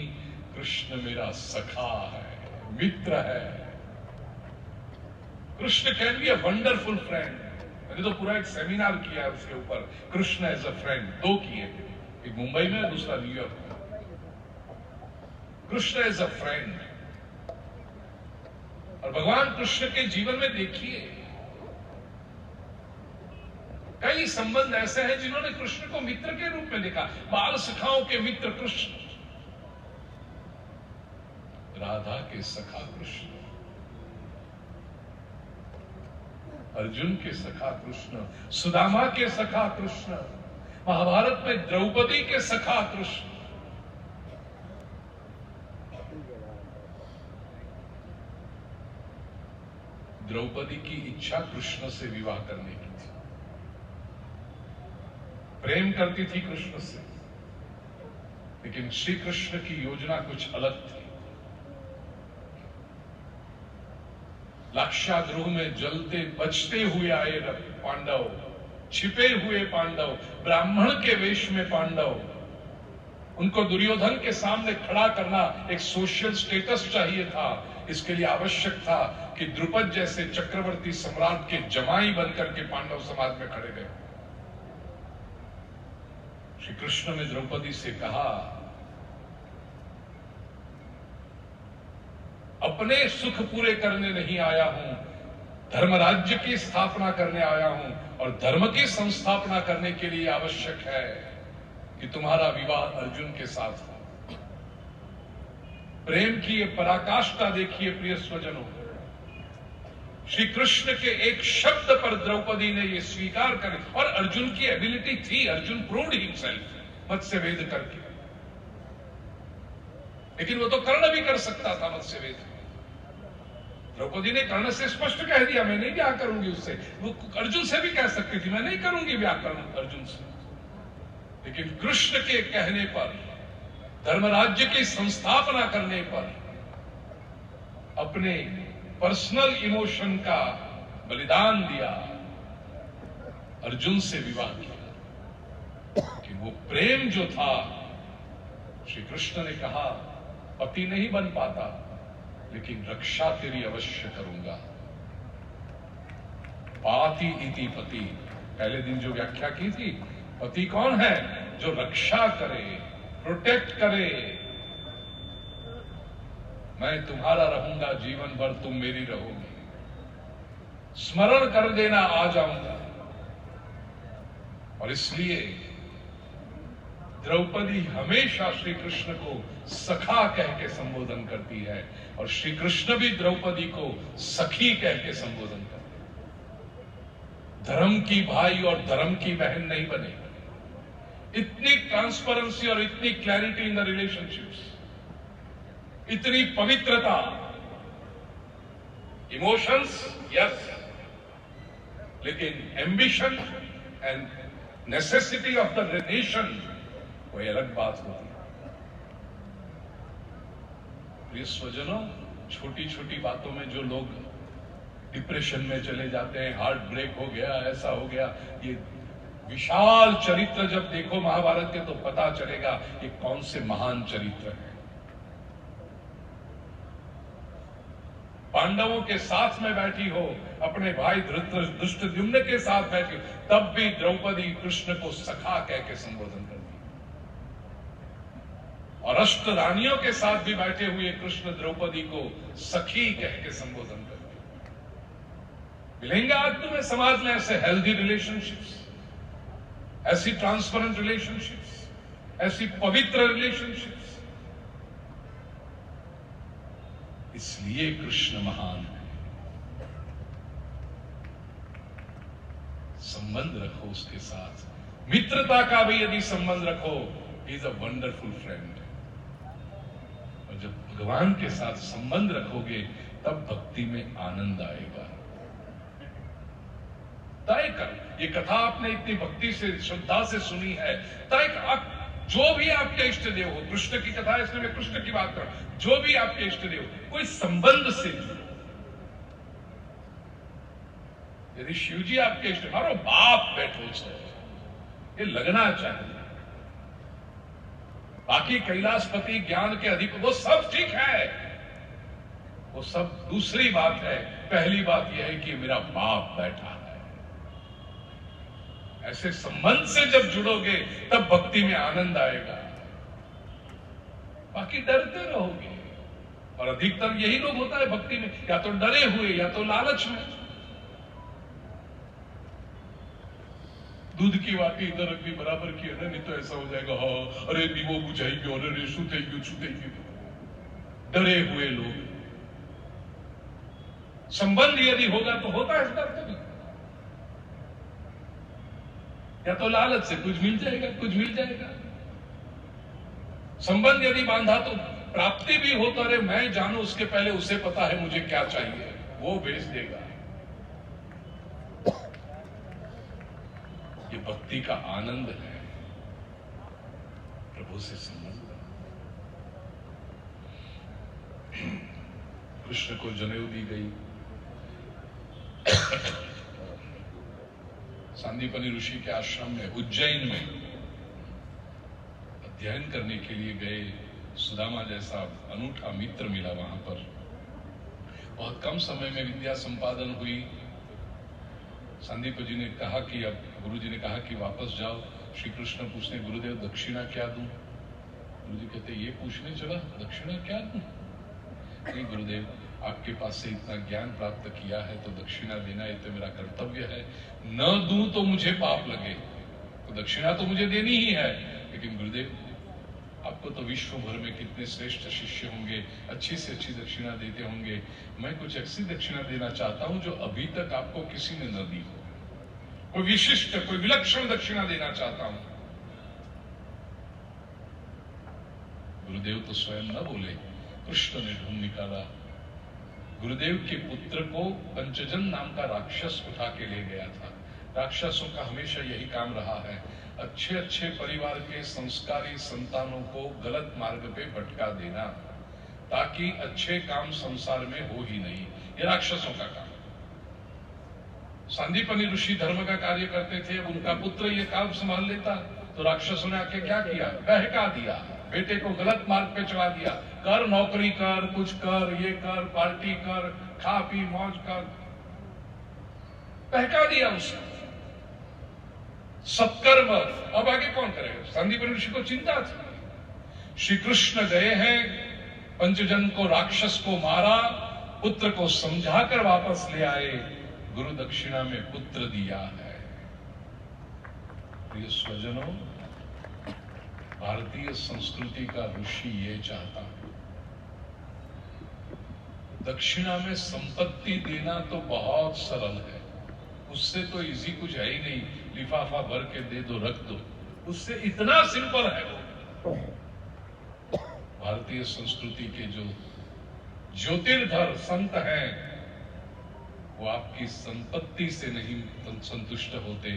कृष्ण मेरा सखा है, मित्र है। Krishna can be a wonderful friend. मैंने तो पूरा एक सेमिनार किया है उसके ऊपर, कृष्ण एज अ फ्रेंड, 2 किए, एक मुंबई में, दूसरा न्यूयॉर्क में। Krishna as a friend. और भगवान कृष्ण के जीवन में देखिए, कई संबंध ऐसे हैं जिन्होंने कृष्ण को मित्र के रूप में देखा। बाल सखाओं के मित्र कृष्ण, राधा के सखा कृष्ण, अर्जुन के सखा कृष्ण, सुदामा के सखा कृष्ण, महाभारत में द्रौपदी के सखा कृष्ण। द्रौपदी की इच्छा कृष्ण से विवाह करने की थी, प्रेम करती थी कृष्ण से, लेकिन श्री कृष्ण की योजना कुछ अलग थी। लाक्षागृह में जलते बचते हुए आए पांडव, छिपे हुए पांडव, ब्राह्मण के वेश में पांडव, उनको दुर्योधन के सामने खड़ा करना एक सोशल स्टेटस चाहिए था। इसके लिए आवश्यक था कि द्रुपद जैसे चक्रवर्ती सम्राट के जमाई बनकर के पांडव समाज में खड़े गए। श्री कृष्ण ने द्रौपदी से कहा, अपने सुख पूरे करने नहीं आया हूं, धर्मराज्य की स्थापना करने आया हूं, और धर्म की संस्थापना करने के लिए आवश्यक है कि तुम्हारा विवाह अर्जुन के साथ हो। प्रेम की ये पराकाष्ठा देखिए प्रिय स्वजनों, श्री कृष्ण के एक शब्द पर द्रौपदी ने ये स्वीकार कर, और अर्जुन की एबिलिटी थी, अर्जुन प्रूव्ड हिमसेल्फ मत्स्यवेद करके, लेकिन वो तो कर्ण भी कर सकता था मत्स्यवेद। द्रौपदी ने कर्ण से स्पष्ट कह दिया, मैं नहीं ब्याह करूंगी उससे। वो अर्जुन से भी कह सकती थी, मैं नहीं करूंगी ब्याह करूं अर्जुन से, लेकिन कृष्ण के कहने पर, धर्मराज्य की संस्थापना करने पर, अपने पर्सनल इमोशन का बलिदान दिया, अर्जुन से विवाह किया। कि वो प्रेम जो था, श्री कृष्ण ने कहा, पति नहीं बन पाता, लेकिन रक्षा तेरी अवश्य करूंगा। पाति इति पति, पहले दिन जो व्याख्या की थी, पति कौन है? जो रक्षा करे, प्रोटेक्ट करे। मैं तुम्हारा रहूंगा जीवन भर, तुम मेरी रहोगी, स्मरण कर देना, आ जाऊंगा। और इसलिए द्रौपदी हमेशा श्री कृष्ण को सखा कह के संबोधन करती है, और श्री कृष्ण भी द्रौपदी को सखी कह के संबोधन करते हैं। धर्म की भाई और धर्म की बहन नहीं बने। इतनी ट्रांसपेरेंसी और इतनी क्लैरिटी इन द रिलेशनशिप्स, इतनी पवित्रता, इमोशंस यस, लेकिन ambition and necessity of the nation कोई अलग बात होती है। प्रिय स्वजनों, छोटी छोटी बातों में जो लोग डिप्रेशन में चले जाते हैं, हार्ट ब्रेक हो गया, ऐसा हो गया, ये विशाल चरित्र जब देखो महाभारत के तो पता चलेगा ये कौन से महान चरित्र हैं। पांडवों के साथ में बैठी हो, अपने भाई धृष्टद्युम्न के साथ बैठी हो, तब भी द्रौपदी कृष्ण को सखा कह के संबोधन करती, और अष्ट रानियों के साथ भी बैठे हुए कृष्ण द्रौपदी को सखी कह के संबोधन करते। मिलेंगे आज तुम्हें समाज में ऐसे हेल्दी रिलेशनशिप्स, ऐसी ट्रांसपेरेंट रिलेशनशिप्स, ऐसी पवित्र रिलेशनशिप्स। इसलिए कृष्ण महान है। संबंध रखो उसके साथ, मित्रता का भी यदि संबंध रखो, he is a wonderful friend. और जब भगवान के साथ संबंध रखोगे, तब भक्ति में आनंद आएगा। तय कर, ये कथा आपने इतनी भक्ति से, श्रद्धा से सुनी है, तय कर, जो भी आपके इष्ट देव हो, कृष्ण की कथा है इसलिए मैं कृष्ण की बात कर रहा हूं, जो भी आपके इष्ट देव, कोई संबंध से, यदि शिव जी आपके इष्ट, मारो बाप बैठो से, ये लगना चाहिए। बाकी कैलाशपति, ज्ञान के अधिक, वो सब ठीक है, वो सब दूसरी बात है। पहली बात यह है कि मेरा बाप बैठा है। ऐसे संबंध से जब जुड़ोगे तब भक्ति में आनंद आएगा, बाकी डरते रहोगे। और अधिकतर यही लोग होता है भक्ति में, या तो डरे हुए या तो लालच में। दूध की वाटी इधर रख दी बराबर की, है नहीं तो ऐसा हो जाएगा, हाँ अरे दीवो बुझाएगी और अरे छूटेगी। डरे हुए लोग। संबंध यदि होगा तो होता है डर कभी, या तो लालच से कुछ मिल जाएगा, कुछ मिल जाएगा। संबंध यदि बांधा तो प्राप्ति भी हो तो अरे मैं जानू उसके पहले उसे पता है मुझे क्या चाहिए, वो भेज देगा। ये भक्ति का आनंद है, प्रभु से संबंध। कृष्ण को जनेऊ दी गई। सांदीपनि ऋषि के आश्रम में उज्जैन में अध्ययन करने के लिए गए। सुदामा जैसा अनूठा मित्र मिला वहां पर। बहुत कम समय में विद्या संपादन हुई। संदीप जी ने कहा कि अब गुरु जी ने कहा कि वापस जाओ। श्री कृष्ण पूछने गुरुदेव दक्षिणा क्या दूं? गुरु जी कहते ये पूछने चला दक्षिणा क्या दूं? नहीं गुरुदेव, आपके पास से इतना ज्ञान प्राप्त किया है तो दक्षिणा देना ये तो मेरा कर्तव्य है। न दूं तो मुझे पाप लगे, तो दक्षिणा तो मुझे देनी ही है। लेकिन गुरुदेव, आपको तो विश्व भर में कितने श्रेष्ठ शिष्य होंगे, अच्छी से अच्छी दक्षिणा देते होंगे। मैं कुछ ऐसी दक्षिणा देना चाहता हूं जो अभी तक आपको किसी ने न दी हो। कोई विशिष्ट, कोई विलक्षण दक्षिणा देना चाहता हूं। गुरुदेव तो स्वयं न बोले, कृष्ण ने ढूंढ निकाला। गुरुदेव के पुत्र को पंचजन नाम का राक्षस उठा के ले गया था। राक्षसों का हमेशा यही काम रहा है, अच्छे अच्छे परिवार के संस्कारी संतानों को गलत मार्ग पे भटका देना, ताकि अच्छे काम संसार में हो ही नहीं। ये राक्षसों का काम। सांदीपनि ऋषि धर्म का कार्य करते थे, अब उनका पुत्र ये काम संभाल लेता तो राक्षसों ने आके क्या किया? बहका दिया, बेटे को गलत मार्ग पे चला दिया। कर नौकरी कर, कुछ कर, ये कर, पार्टी कर, खा पी मौज कर, बहका दिया उसको। सत्कर्म अब आगे कौन करेगा? सांदीपनि ऋषि को चिंता थी। श्री कृष्ण गए हैं, पंचजन को, राक्षस को मारा, पुत्र को समझाकर वापस ले आए। गुरु दक्षिणा में पुत्र दिया है। प्रिय स्वजनों, भारतीय संस्कृति का ऋषि ये चाहता है। दक्षिणा में संपत्ति देना तो बहुत सरल है, उससे तो इजी कुछ है ही नहीं। लिफाफा भर के दे दो, रख दो, उससे इतना सिंपल है वो। भारतीय संस्कृति के जो ज्योतिर्धर संत हैं, वो आपकी संपत्ति से नहीं संतुष्ट होते,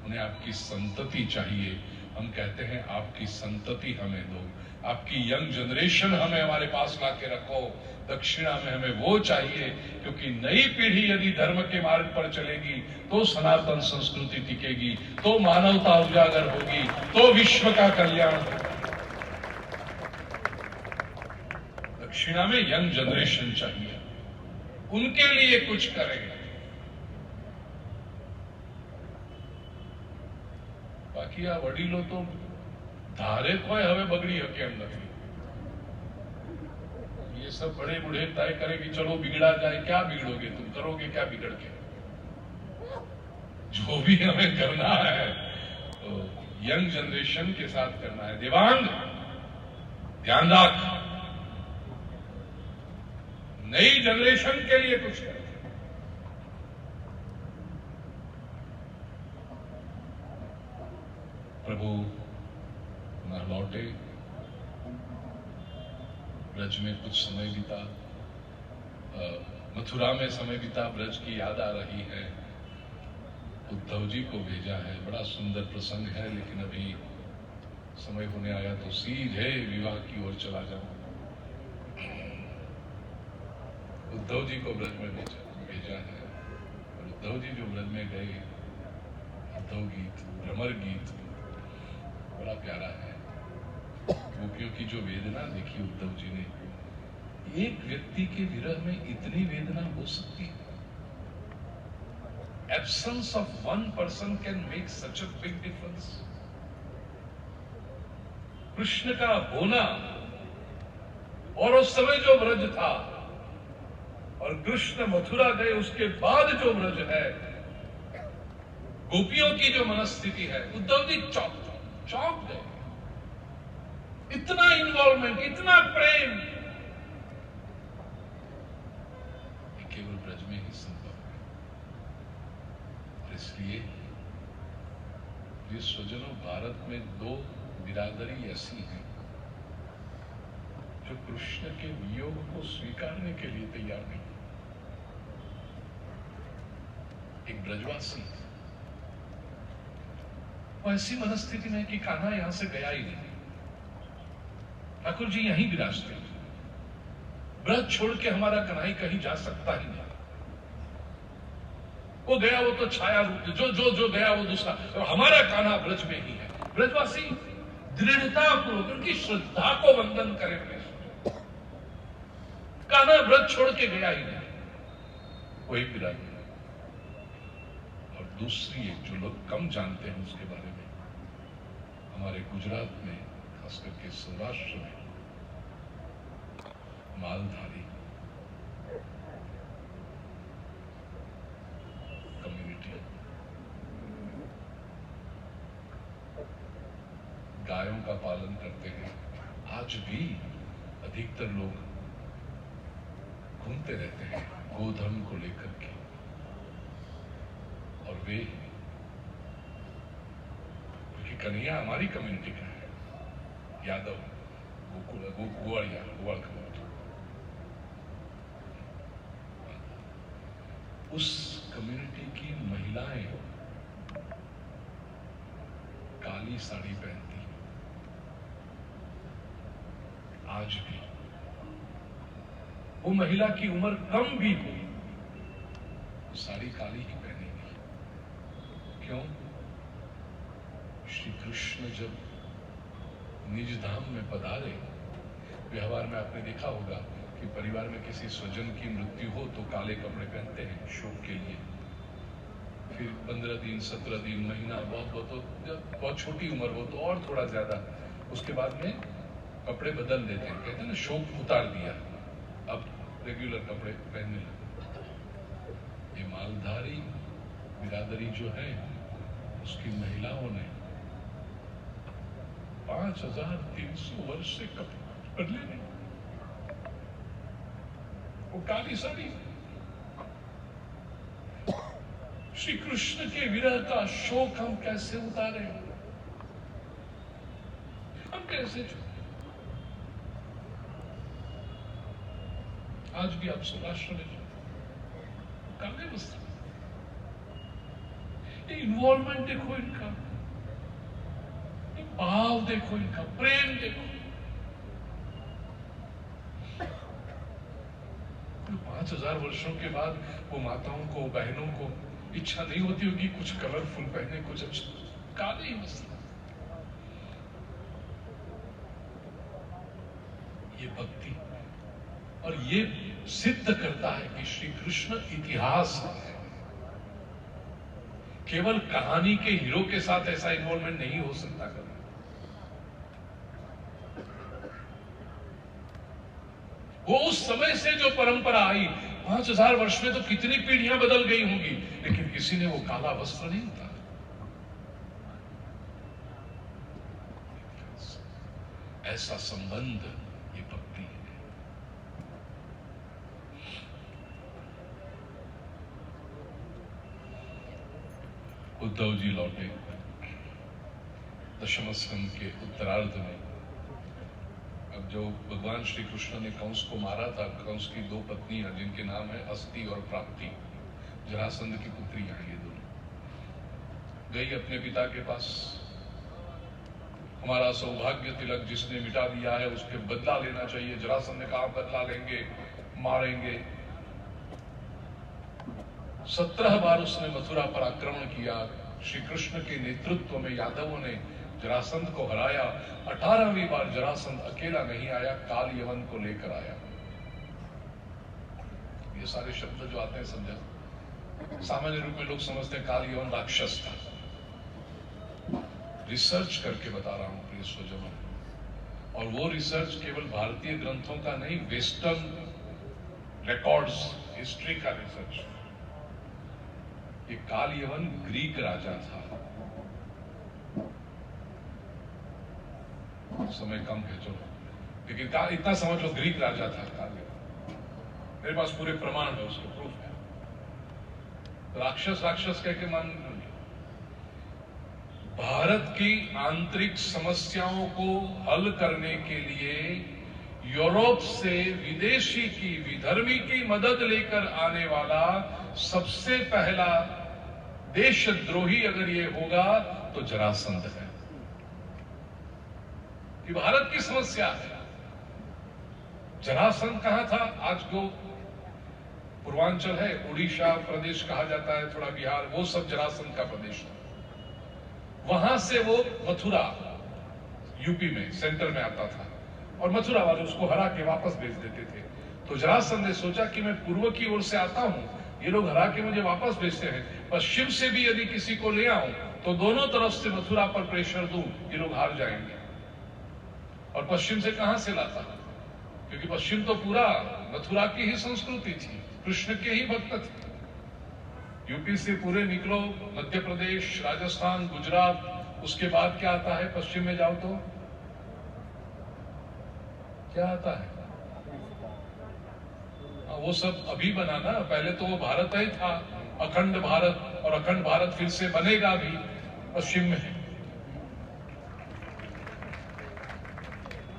उन्हें आपकी संतति चाहिए। हम कहते हैं आपकी संतति हमें दो, आपकी यंग जनरेशन हमें हमारे पास लाके रखो। दक्षिणा में हमें वो चाहिए, क्योंकि नई पीढ़ी यदि धर्म के मार्ग पर चलेगी तो सनातन संस्कृति टिकेगी, तो मानवता उजागर होगी, तो विश्व का कल्याण होगा। दक्षिणा में यंग जनरेशन चाहिए, उनके लिए कुछ करेंगे। बाकी आ वडीलो तो धारे कोई हवे बगड़ी हके एम नहीं। ये सब बड़े बूढ़े तय करे कि चलो बिगड़ा जाए। क्या बिगड़ोगे तुम? करोगे क्या बिगड़ के? जो भी हमें करना है तो यंग जनरेशन के साथ करना है। देवांग, ध्यान रख, नई जनरेशन के लिए कुछ कर। प्रभु न लौटे, ब्रज में कुछ समय बीता, मथुरा में समय बीता, ब्रज की याद आ रही है। उद्धव जी को भेजा है, बड़ा सुंदर प्रसंग है, लेकिन अभी समय होने आया तो सीधे विवाह की ओर चला जाऊं। उद्धव जी को ब्रज में भेजा है, और उद्धव जी जो ब्रज में गए, उद्धव गीत, भ्रमर गीत बड़ा प्यारा है। गोपियों की जो वेदना देखी उद्धव जी ने, एक व्यक्ति के विरह में इतनी वेदना हो सकती है? Absence of one person can make such a big difference. Krishna का होना और उस समय जो ब्रज था, और कृष्ण मथुरा गए उसके बाद जो ब्रज है, गोपियों की जो मनस्थिति है, उद्धव जी चौंक गए। इतना इन्वॉल्वमेंट, इतना प्रेम केवल ब्रज में ही संभव है। और इसलिए ये स्वजनों, भारत में दो बिरादरी ऐसी हैं जो कृष्ण के वियोग को स्वीकारने के लिए तैयार नहीं। एक ब्रजवासी वो ऐसी मनस्थिति में कि कान्हा यहां से गया ही नहीं, ठाकुर जी यहीं विराजते हैं, ब्रज छोड़ के हमारा कन्हई कहीं जा सकता ही नहीं। वो गया वो तो छाया रूप, जो गया वो दूसरा, तो हमारा कान्हा ब्रज में ही है। ब्रजवासी दृढ़ता पूर्वक उनकी श्रद्धा को वंदन करे, कान्हा ब्रज छोड़ के गया ही नहीं, वही विराज। और दूसरी एक जो लोग कम जानते हैं उसके बारे में, हमारे गुजरात में खास करके सौराष्ट्र में मालधारी कम्युनिटी गायों का पालन करते हैं। आज भी अधिकतर लोग घूमते रहते हैं गोधर्म को लेकर के, और वे, क्योंकि कन्हैया हमारी कम्युनिटी का है, यादव गोवाड़िया गोवाड़ कम्युनिटी, उस कम्युनिटी की महिलाएं काली साड़ी पहनती हैं आज भी। वो महिला की उम्र कम भी हो, साड़ी काली ही पहनेगी। क्यों? श्री कृष्ण जब निज धाम में पधारे, व्यवहार में आपने देखा होगा कि परिवार में किसी स्वजन की मृत्यु हो तो काले कपड़े पहनते हैं शोक के लिए। फिर 15 दिन 17 दिन महीना, बहुत छोटी उम्र हो तो और थोड़ा ज्यादा, उसके बाद में कपड़े बदल देते हैं, कहते हैं ना शोक उतार दिया, अब रेगुलर कपड़े पहनने लगे। ये मालधारी बिरादरी जो है उसकी महिलाओं ने 5300 वर्ष से कपड़े बदले नहीं, वो काली साड़ी। श्री कृष्ण के विरह का शोक हम कैसे उतारे, हम कैसे छूटे? आज भी आप सौराष्ट्र में काले वस्त्र, ये इन्वॉल्वमेंट देखो इनका, ये भाव देखो इनका, प्रेम देखो। 5000 वर्षों के बाद वो माताओं को, बहनों को इच्छा नहीं होती होगी कुछ कलरफुल पहने, कुछ अच्छा, काले ही वस्त्र। ये भक्ति, और ये सिद्ध करता है कि श्री कृष्ण इतिहास है। केवल कहानी के हीरो के साथ ऐसा इन्वॉल्वमेंट नहीं हो सकता कभी। वो उस समय से जो परंपरा आई, 5000 वर्ष में तो कितनी पीढ़ियां बदल गई होंगी, लेकिन किसी ने वो काला वस्त्र नहीं उतारा। ऐसा संबंध ये भक्ति है। उद्धव जी लौटे दशम स्कंद के उत्तरार्ध में। अब जो भगवान श्री कृष्ण ने कंस को मारा था, कंस की 2 पत्नियां जिनके नाम है अस्ति और प्राप्ति, जरासंध की पुत्रियां ये दोनों, गई अपने पिता के पास। हमारा सौभाग्य तिलक जिसने मिटा दिया है उसके बदला लेना चाहिए। जरासंध ने कहा बदला लेंगे, मारेंगे। 17 बार उसने मथुरा पर आक्रमण किया। श्री कृष्ण के नेतृत्व में यादवों ने जरासंध को हराया। 18वीं बार जरासंध अकेला नहीं आया, काल यवन को लेकर आया। ये सारे शब्द जो आते हैं समझा, सामान्य रूप में लोग समझते हैं काल यवन राक्षस था। रिसर्च करके बता रहा हूं प्रिय स्वजनों, और वो रिसर्च केवल भारतीय ग्रंथों का नहीं, वेस्टर्न रिकॉर्ड्स, हिस्ट्री का रिसर्च। ये काल यवन ग्रीक राजा था। समय कम है चलो, लेकिन इतना समझ लो ग्रीक राजा था काल यवन। मेरे पास पूरे प्रमाण है, उसके प्रूफ है। राक्षस राक्षस कह के मान भारत की आंतरिक समस्याओं को हल करने के लिए यूरोप से विदेशी की विधर्मी की मदद लेकर आने वाला सबसे पहला देशद्रोही अगर ये होगा तो जरासंध है। कि भारत की समस्या है। जरासंध कहां था? आज जो पूर्वांचल है, उड़ीसा प्रदेश कहा जाता है, थोड़ा बिहार, वो सब जरासंध का प्रदेश था। वहां से वो मथुरा यूपी में सेंटर में आता था और मथुरा वाले उसको हरा के वापस भेज देते थे। तो जरासंध ने सोचा कि मैं पूर्व की ओर से आता हूं, ये लोग हरा के मुझे वापस भेजते हैं, पश्चिम से भी यदि किसी को ले आऊं तो दोनों तरफ से मथुरा पर प्रेशर दूं, ये लोग हार जाएंगे। और पश्चिम से कहां से लाता? क्योंकि पश्चिम तो पूरा मथुरा की ही संस्कृति थी, कृष्ण के ही भक्त थे। यूपी से पूरे निकलो, मध्य प्रदेश, राजस्थान, गुजरात, उसके बाद क्या आता है? पश्चिम में जाओ तो क्या आता है? वो सब अभी बना ना, पहले तो वो भारत ही था, अखंड भारत, और अखंड भारत फिर से बनेगा भी पश्चिम में।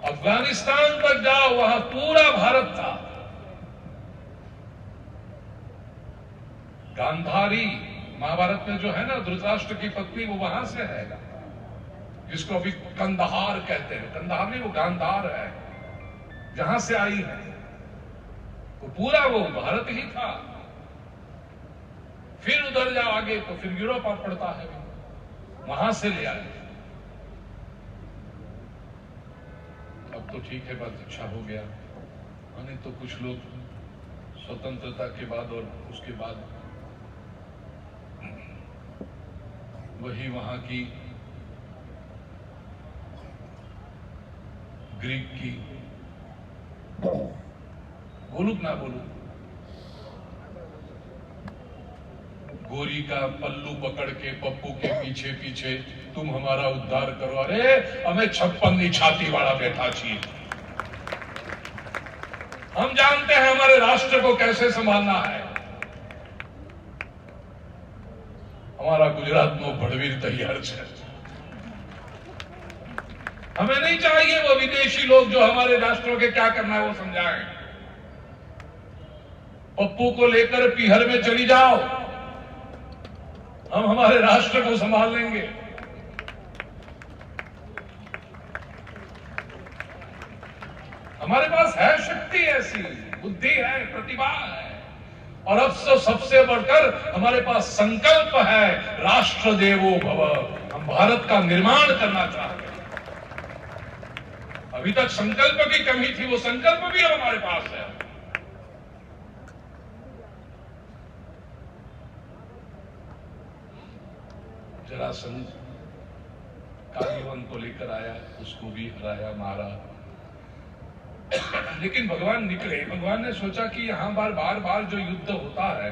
अफगानिस्तान तक जाओ, वहां पूरा भारत था। गांधारी महाभारत में जो है ना, धृतराष्ट्र की पत्नी, वो वहां से है, जिसको अभी कंदहार कहते हैं। कंदहार नहीं, वो गांधार है, जहां से आई है। तो पूरा वो भारत ही था। फिर उधर जाओ आगे तो फिर यूरोप आ पड़ता है, वहां से ले आए। अब तो ठीक है, बात अच्छा हो गया। नहीं तो कुछ लोग स्वतंत्रता के बाद और उसके बाद वही वहां की ग्रीक की, बोलू ना बोलू, गोरी का पल्लू पकड़ के पप्पू के पीछे पीछे तुम हमारा उद्धार करो। अरे हमें 56 छाती वाला बैठा चाहिए। हम जानते हैं हमारे राष्ट्र को कैसे संभालना है। हमारा गुजरात में भड़वीर तैयार है। हमें नहीं चाहिए वो विदेशी लोग जो हमारे राष्ट्रों के क्या करना है वो समझाएं। पप्पू को लेकर पीहर में चली जाओ, हम हमारे राष्ट्र को संभाल लेंगे। हमारे पास है शक्ति, ऐसी बुद्धि है, प्रतिभा है, और अब तो सबसे बढ़कर हमारे पास संकल्प है, राष्ट्र देवो भव। हम भारत का निर्माण करना चाहते हैं। अभी तक संकल्प की कमी थी, वो संकल्प भी अब हमारे पास है। जरासंध कालीवन को लेकर आया, उसको भी हराया, मारा। लेकिन भगवान निकले। भगवान ने सोचा कि यहां बार बार जो युद्ध होता है,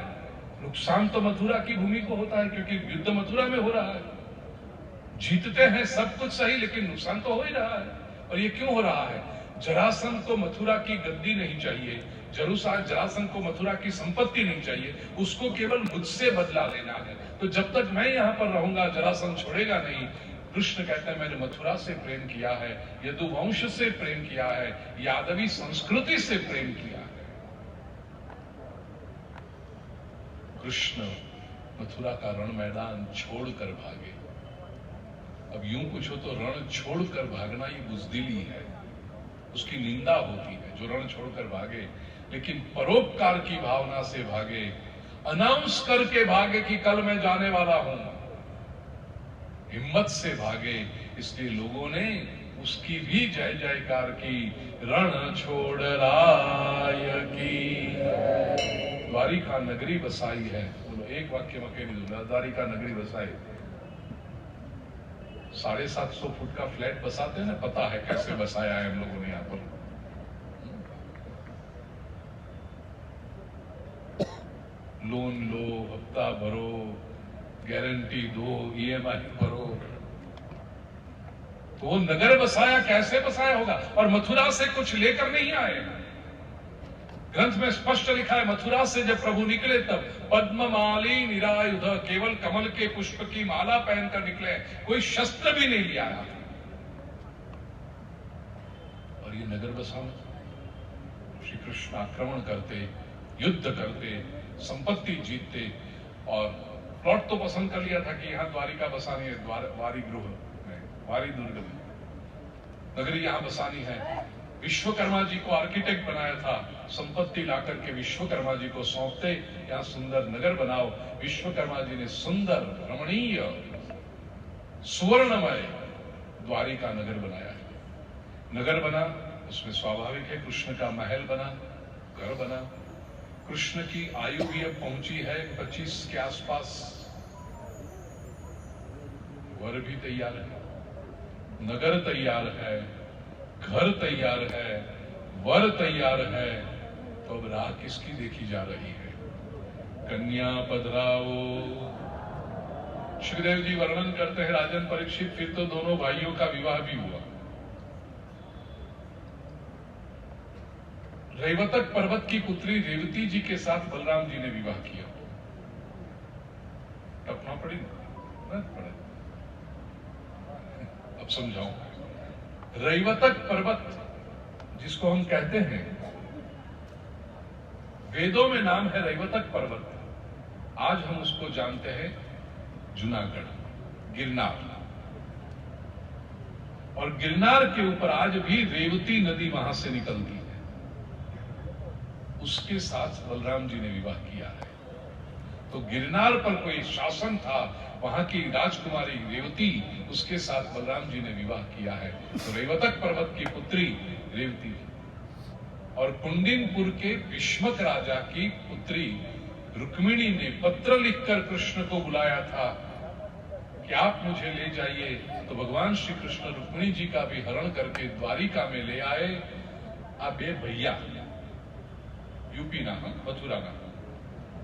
नुकसान तो मथुरा की भूमि को होता है, क्योंकि युद्ध मथुरा में हो रहा है। जीतते हैं सब कुछ सही, लेकिन नुकसान तो हो ही रहा है। और ये क्यों हो रहा है? जरासंध को मथुरा की गद्दी नहीं चाहिए, जरासंध को मथुरा की संपत्ति नहीं चाहिए, उसको केवल मुझसे बदला लेना है। तो जब तक मैं यहां पर रहूंगा जरासंध छोड़ेगा नहीं। कृष्ण कहते हैं मैंने मथुरा से प्रेम किया है, यदुवंश से प्रेम किया है, यादवी संस्कृति से प्रेम किया है। कृष्ण मथुरा का रण मैदान छोड़कर भागे। अब यूं पूछो तो रण छोड़कर भागना ही बुजदिली है, उसकी निंदा होती है जो रण छोड़कर भागे। लेकिन परोपकार की भावना से भागे, अनाउंस करके भागे कि कल मैं जाने वाला हूं, हिम्मत से भागे। इसलिए लोगों ने उसकी भी जय जयकार की, रण छोड़ राय की। द्वारिका नगरी बसाई है। बोलो एक वाक्य में कह दूंगा, द्वारिका नगरी बसाई। 750 फुट का फ्लैट बसाते हैं ना, पता है कैसे बसाया है हम लोगों ने यहां पर। लोन लो, हफ्ता भरो, गारंटी दो, EMI भरो। तो वो नगर बसाया, कैसे बसाया होगा? और मथुरा से कुछ लेकर नहीं आए, ग्रंथ में स्पष्ट लिखा है, मथुरा से जब प्रभु निकले तब पद्ममाली निरायुध, केवल कमल के पुष्प की माला पहनकर निकले, कोई शस्त्र भी नहीं लिया आया। और ये नगर बसा में श्री कृष्ण आक्रमण करते, युद्ध करते, संपत्ति जीतते, और प्लॉट तो पसंद कर लिया था कि यहां द्वारिका बसानी है, वारी गृह में, वारी दुर्ग में नगरी यहां बसानी है। विश्वकर्मा जी को आर्किटेक्ट बनाया था, संपत्ति लाकर के विश्वकर्मा जी को सौंपते, यहां सुंदर नगर बनाओ। विश्वकर्मा जी ने सुंदर, रमणीय, सुवर्णमय द्वारिका नगर बनाया है। नगर बना, उसमें स्वाभाविक है कृष्ण का महल बना, घर बना। कृष्ण की आयु भी अब पहुंची है 25 के आसपास। वर भी तैयार है, नगर तैयार है, घर तैयार है, वर तैयार है, तो अब राह किसकी देखी जा रही है? कन्या पधराओ। सुखदेव जी वर्णन करते हैं, राजन परीक्षित, फिर तो दोनों भाइयों का विवाह भी हुआ। रैवतक पर्वत की पुत्री रेवती जी के साथ बलराम जी ने विवाह किया। टपना पड़ी ना पड़े, अब समझाऊं। रैवतक पर्वत जिसको हम कहते हैं, वेदों में नाम है रैवतक पर्वत, आज हम उसको जानते हैं जूनागढ़, गिरनार। और गिरनार के ऊपर आज भी रेवती नदी वहां से निकलती है। उसके साथ बलराम जी ने विवाह किया है। तो गिरनार पर कोई शासन था, वहां की राजकुमारी रेवती, उसके साथ बलराम जी ने विवाह किया है। तो रेवतक पर्वत की पुत्री रेवती, और कुंडिनपुर के भीष्मक राजा की पुत्री रुक्मिणी ने पत्र लिखकर कृष्ण को बुलाया था कि आप मुझे ले जाइए। तो भगवान श्री कृष्ण रुक्मिणी जी का भी हरण करके द्वारिका में ले आए। अब ये भैया यूपी ना, मथुरा ना,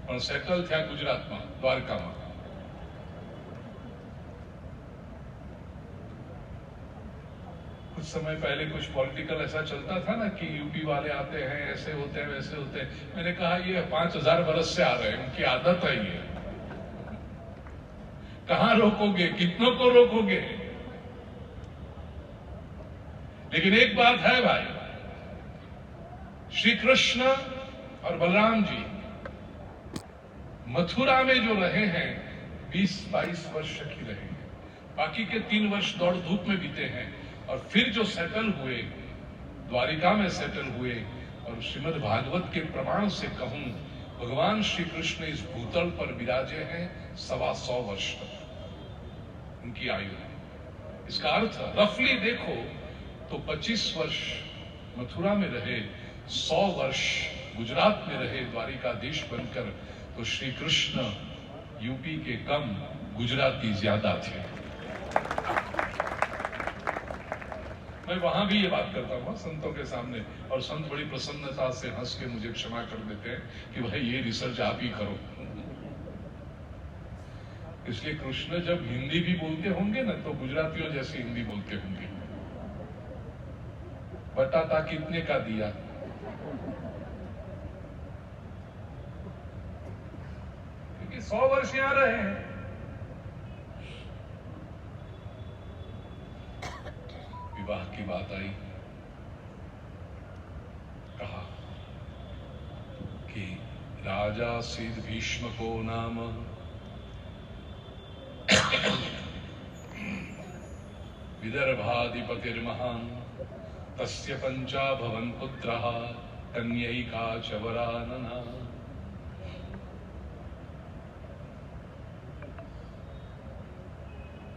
પણ સેટલ થયા ગુજરાતમાં, દ્વારકામાં। कुछ समय पहले कुछ पॉलिटिकल ऐसा चलता था ना कि यूपी वाले आते हैं, ऐसे होते हैं, वैसे होते हैं। मैंने कहा ये 5000 बरस से आ रहे हैं, उनकी आदत है ये। कहां रोकोगे, कितनों को रोकोगे? लेकिन एक बात है भाई, श्री कृष्ण और बलराम जी मथुरा में जो रहे हैं 20-22 वर्ष की रहे हैं, बाकी के 3 वर्ष दौड़ धूप में बीते हैं। और फिर जो सेटल हुए, द्वारिका में सेटल हुए। और श्रीमद् भागवत के प्रमाण से कहूं, भगवान श्री कृष्ण इस भूतल पर विराजे हैं 125 वर्ष तक उनकी आयु है। इसका अर्थ रफली देखो तो 25 वर्ष मथुरा में रहे, 100 वर्ष गुजरात में रहे द्वारिकाधीश बनकर। तो श्री कृष्ण यूपी के कम, गुजराती ज्यादा थे। मैं वहां भी ये बात करता हूं संतों के सामने, और संत बड़ी प्रसन्नता से हंस के मुझे क्षमा कर देते हैं कि भाई ये रिसर्च आप ही करो। इसलिए कृष्ण जब हिंदी भी बोलते होंगे ना, तो गुजरातियों जैसी हिंदी बोलते होंगे। बताता कितने का दिया, क्योंकि 100 वर्ष यहां रहे हैं। विवाह की बात आई, कहा कि राजा सिद्ध भीष्म को नाम विदर्भाधिपतिर्महान् तस्य पंचा भवन पुत्रः कन्यैका च वरानना।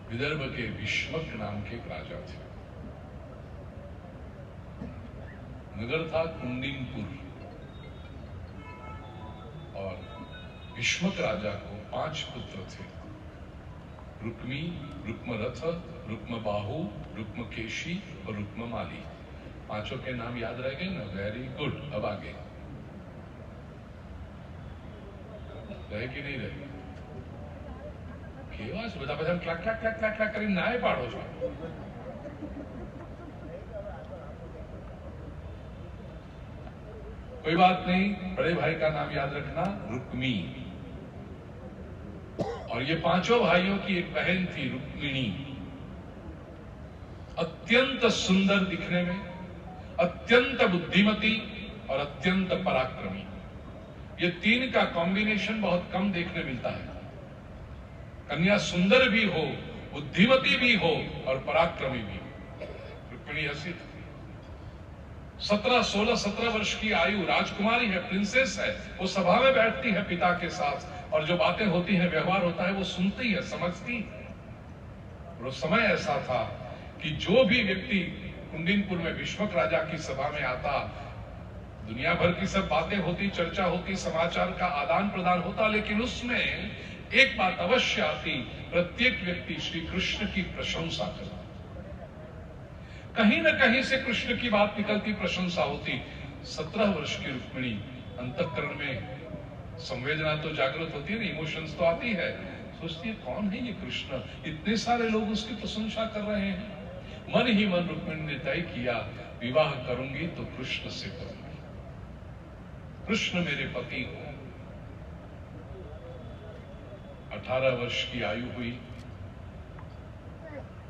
विदर्भ के भीष्मक नाम के एक राजा थे। नगर था कुंडिनपुर। और भीष्मक राजा को 5 पुत्र थे, रुक्मी, रुक्मरथ, रुक्मबाहु, रुक्मकेशी और रुक्ममाली। 5 के नाम याद रह गए ना? Very good. अब आगे रहे कि नहीं रहे? केवा से બધા ક્લાક ક્લાક ક્લાક ક્લાક ક્લાક કરીને નાય પાડો છો। कोई बात नहीं, बड़े भाई का नाम याद रखना, रुक्मी। और ये पांचों भाइयों की एक बहन थी, रुक्मिणी। अत्यंत सुंदर दिखने में, अत्यंत बुद्धिमती और अत्यंत पराक्रमी। ये तीन का कॉम्बिनेशन बहुत कम देखने मिलता है। कन्या सुंदर भी हो, बुद्धिमती भी हो और पराक्रमी भी हो। रुक्मिणी ऐसी थी। 16 वर्ष की आयु, राजकुमारी है, प्रिंसेस है। वो सभा में बैठती है पिता के साथ और जो बातें होती हैं, व्यवहार होता है, वो सुनती है, समझती है। वो समय ऐसा था कि जो भी व्यक्ति कुंडिनपुर में भीष्मक राजा की सभा में आता, दुनिया भर की सब बातें होती, चर्चा होती, समाचार का आदान प्रदान होता, लेकिन उसमें एक बात अवश्य आती, प्रत्येक व्यक्ति श्री कृष्ण की प्रशंसा करता। कहीं न कहीं से कृष्ण की बात निकलती, प्रशंसा होती। 17 वर्ष की रुक्मिणी, अंतःकरण में संवेदना तो जागृत होती है, इमोशंस तो आती है। सोचती है कौन है ये कृष्ण, इतने सारे लोग उसकी प्रशंसा कर रहे हैं। मन ही मन रुक्मिणी ने तय किया, विवाह करूंगी तो कृष्ण से करूंगी, कृष्ण मेरे पति हो। 18 वर्ष की आयु हुई,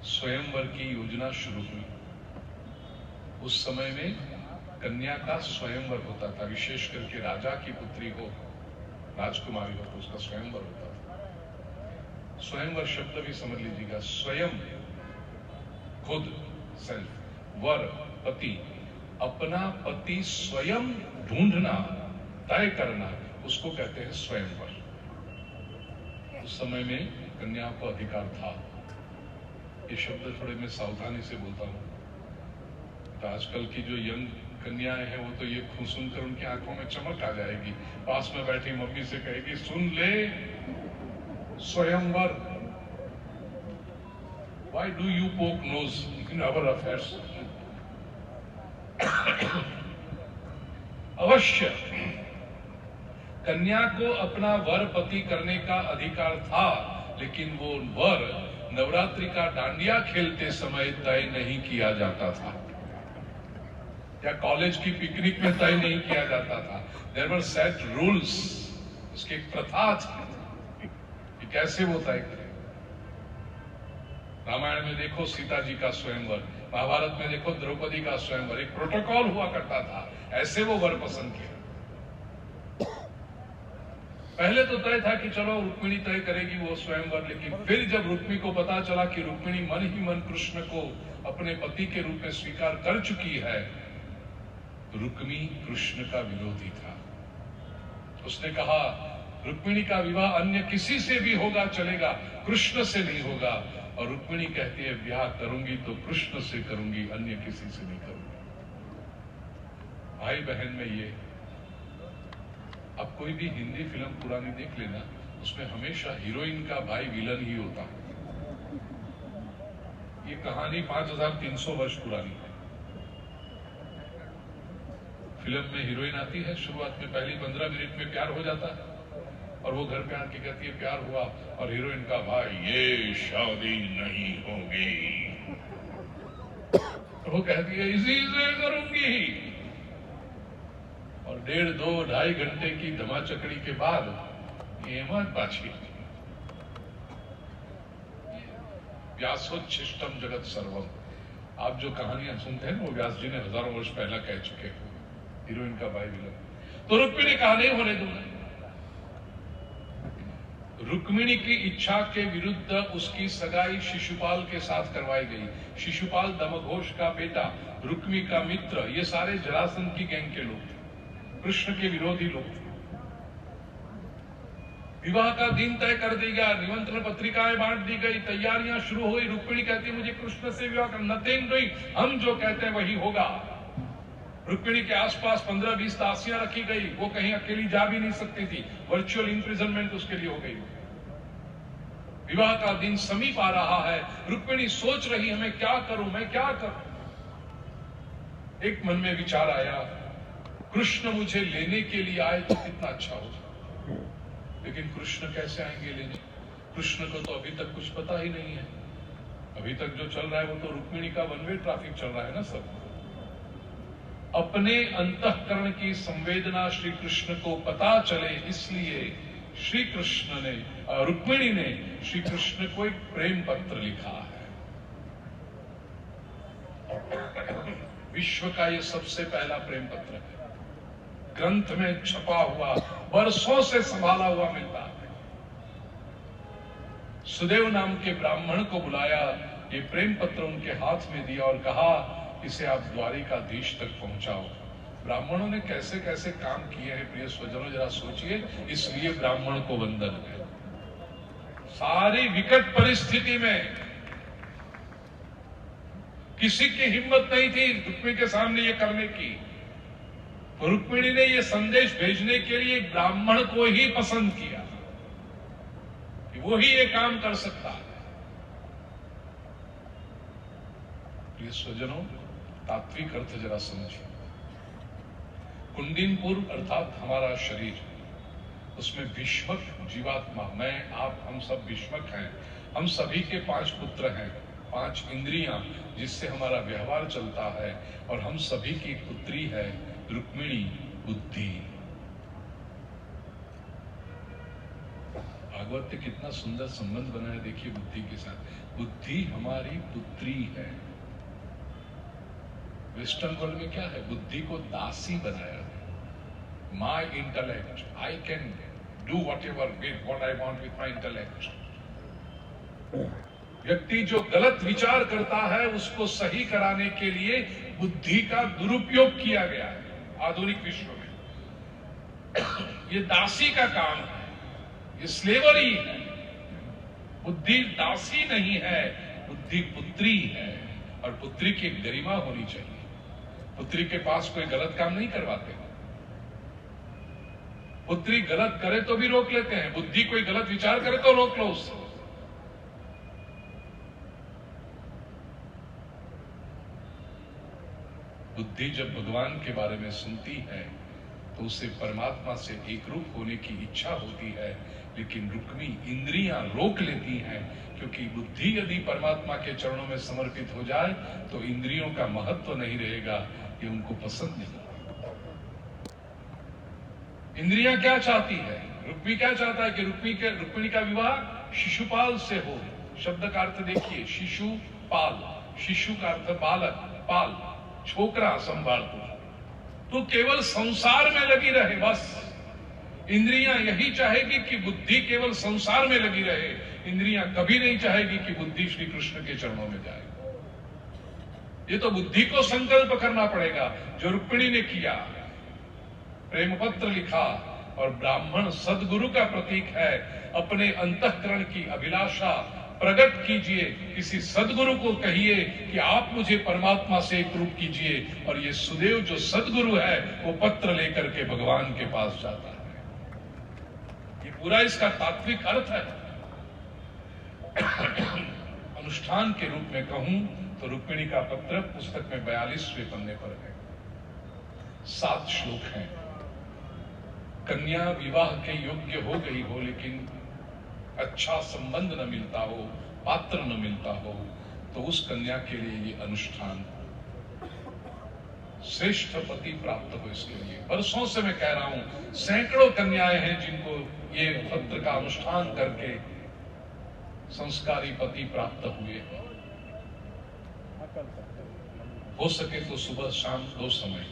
स्वयंवर की योजना शुरू हुई। उस समय में कन्या का स्वयंवर होता था, विशेष करके राजा की पुत्री हो, राजकुमारी हो तो उसका स्वयंवर होता था। स्वयंवर शब्द भी समझ लीजिएगा, स्वयं, खुद, सेल्फ, वर, पति, अपना पति स्वयं ढूंढना, तय करना, उसको कहते हैं स्वयंवर। उस समय में कन्या को अधिकार था। ये शब्द थोड़े मैं सावधानी से बोलता हूं, तो आजकल की जो यंग कन्याएं हैं वो तो ये सुनकर उनकी आंखों में चमक आ जाएगी, पास में बैठी मम्मी से कहेगी सुन ले, स्वयंवर। Why do you poke nose in our affairs? अवश्य कन्या को अपना वर पति करने का अधिकार था, लेकिन वो वर नवरात्रि का डांडिया खेलते समय तय नहीं किया जाता था, या कॉलेज की पिकनिक में तय नहीं किया जाता था। देयर वर सेट रूल्स, उसकी एक प्रथा थी कि कैसे वो तय करे। रामायण में देखो सीता जी का स्वयंवर, महाभारत में देखो द्रौपदी का स्वयंवर, एक प्रोटोकॉल हुआ करता था, ऐसे वो वर पसंद किया। पहले तो तय था कि चलो रुक्मिणी तय करेगी वो स्वयंवर, लेकिन फिर जब रुक्मिणी को पता चला कि रुक्मिणी मन ही मन कृष्ण को अपने पति के रूप में स्वीकार कर चुकी है, तो रुक्मिणी कृष्ण का विरोधी था। उसने कहा रुक्मिणी का विवाह अन्य किसी से भी होगा चलेगा, कृष्ण से नहीं होगा। और रुक्मिणी कहती है ब्याह करूंगी तो कृष्ण से करूंगी, अन्य किसी से नहीं करूंगी। भाई बहन में ये, अब कोई भी हिंदी फिल्म पुरानी देख लेना, उसमें हमेशा हीरोइन का भाई विलन ही होता है। ये कहानी 5300 वर्ष पुरानी है। फिल्म में हीरोइन आती है, शुरुआत में पहली 15 मिनट में प्यार हो जाता है और वो घर पे आके कहती है प्यार हुआ, और हीरोइन का भाई ये शादी नहीं होगी, वो कहती है इसी से करूंगी। और 1.5, 2, 2.5 घंटे की धमाचकड़ी के बाद हेमंत पाछी, व्यासोच्छिष्टम जगत सर्वम। आप जो कहानियां सुनते हैं वो व्यास जी ने हजारों वर्ष पहला कह चुके हैं, हीरोइन का भाई विलन। तो रुक्मिणी कहा नहीं होने दूंगा। रुक्मिणी की इच्छा के विरुद्ध उसकी सगाई शिशुपाल के साथ करवाई गई। शिशुपाल दमघोष का बेटा, रुक्मिणी का मित्र, ये सारे जरासंध की गैंग के लोग थे, कृष्ण के विरोधी लोग थे। विवाह का दिन तय कर दिया, निमंत्रण पत्रिकाएं बांट दी गई, तैयारियां शुरू हुई। रुक्मिणी कहती मुझे कृष्ण से विवाह करना, नथिंग डूइंग, हम जो कहते हैं वही होगा। रुक्मिणी के आसपास 15-20 दासियां रखी गई, वो कहीं अकेली जा भी नहीं सकती थी, वर्चुअल इंप्रिजनमेंट उसके लिए हो गई। विवाह का दिन समीप आ रहा है, रुक्मिणी सोच रही है मैं क्या करूं, मैं क्या करूं। एक मन में विचार आया, कृष्ण मुझे लेने के लिए आए तो कितना अच्छा होगा, लेकिन कृष्ण कैसे आएंगे लेने? कृष्ण को तो अभी तक कुछ पता ही नहीं है। अभी तक जो चल रहा है वो तो रुक्मिणी का वन वे ट्रैफिक चल रहा है ना सब। अपने अंतःकरण की संवेदना श्री कृष्ण को पता चले, इसलिए श्री कृष्ण ने, रुक्मिणी ने श्री कृष्ण को एक प्रेम पत्र लिखा है। विश्व का यह सबसे पहला प्रेम पत्र है, ग्रंथ में छपा हुआ, वर्षों से संभाला हुआ मिलता है। सुदेव नाम के ब्राह्मण को बुलाया, ये प्रेम पत्र उनके हाथ में दिया और कहा इसे आप द्वारिकाधीश तक पहुंचाओ। ब्राह्मणों ने कैसे कैसे काम किए हैं प्रिय स्वजनों, जरा सोचिए। इसलिए ब्राह्मण को वंदन है। सारी विकट परिस्थिति में किसी की हिम्मत नहीं थी रुक्मिणी के सामने ये करने की, तो रुक्मिणी ने ये संदेश भेजने के लिए ब्राह्मण को ही पसंद किया कि वो ही ये काम कर सकता है। प्रिय स्वजनों, तात्विक अर्थ जरा समझिए। कुंडिनपुर अर्थात हमारा शरीर, उसमें भीष्मक जीवात्मा, मैं आप हम सब भीष्मक हैं। हम सभी के 5 पुत्र हैं, 5 इंद्रियां जिससे हमारा व्यवहार चलता है, और हम सभी की पुत्री है रुक्मिणी, बुद्धि। भागवत ने कितना सुंदर संबंध बनाया, देखिए बुद्धि के साथ। बुद्धि हमारी पुत्री है। वेस्टर्न वर्ल्ड में क्या है, बुद्धि को दासी बनाया है। My intellect, I can do whatever with what I want with my intellect. व्यक्ति जो गलत विचार करता है उसको सही कराने के लिए बुद्धि का दुरुपयोग किया गया है आधुनिक विश्व में। ये दासी का काम है, ये स्लेवरी है। बुद्धि दासी नहीं है, बुद्धि पुत्री है, और पुत्री की गरिमा होनी चाहिए। पुत्री के पास कोई गलत काम नहीं करवाते। पुत्री गलत करे तो भी रोक लेते हैं, बुद्धि कोई गलत विचार करे तो रोक लो उससे। बुद्धि जब भगवान के बारे में सुनती है तो उसे परमात्मा से एकरूप होने की इच्छा होती है, लेकिन रुक्मी इंद्रियां रोक लेती हैं, क्योंकि बुद्धि यदि परमात्मा के चरणों में समर्पित हो जाए तो इंद्रियों का महत्व नहीं रहेगा, ये उनको पसंद नहीं। इंद्रियां क्या चाहती है, रुक्मी क्या चाहता है कि रुक्मिणी का विवाह शिशुपाल से हो। शब्द का अर्थ देखिए, शिशुपाल, शिशु का अर्थ बालक, पाल, छोकरा संभाल तो केवल संसार में लगी रहे बस। इंद्रियां यही चाहेगी कि बुद्धि केवल संसार में लगी रहे। इंद्रियां कभी नहीं चाहेगी कि बुद्धि श्री कृष्ण के चरणों में जाए। ये तो बुद्धि को संकल्प करना पड़ेगा, जो रुक्मिणी ने किया। प्रेम पत्र लिखा, और ब्राह्मण सद्गुरु का प्रतीक है। अपने अंतःकरण की अभिलाषा प्रकट कीजिए, किसी सद्गुरु को कहिए कि आप मुझे परमात्मा से एकरूप कीजिए। और ये सुदेव जो सद्गुरु है वो पत्र लेकर के भगवान के पास जाता है। ये पूरा इसका तात्विक अर्थ है। अनुष्ठान के रूप में कहूं तो रुक्मिणी का पत्र पुस्तक में 42वें पन्ने पर है। 7 श्लोक हैं। कन्या विवाह के योग्य हो गई हो, लेकिन अच्छा संबंध न मिलता हो, पात्र न मिलता हो, तो उस कन्या के लिए ये अनुष्ठान श्रेष्ठ पति प्राप्त हो। इसके लिए वर्षों से मैं कह रहा हूं, सैकड़ों कन्याएं हैं जिनको ये पत्र का अनुष्ठान करके संस्कारी पति प्राप्त हुए। हो सके तो सुबह शाम 2 समय,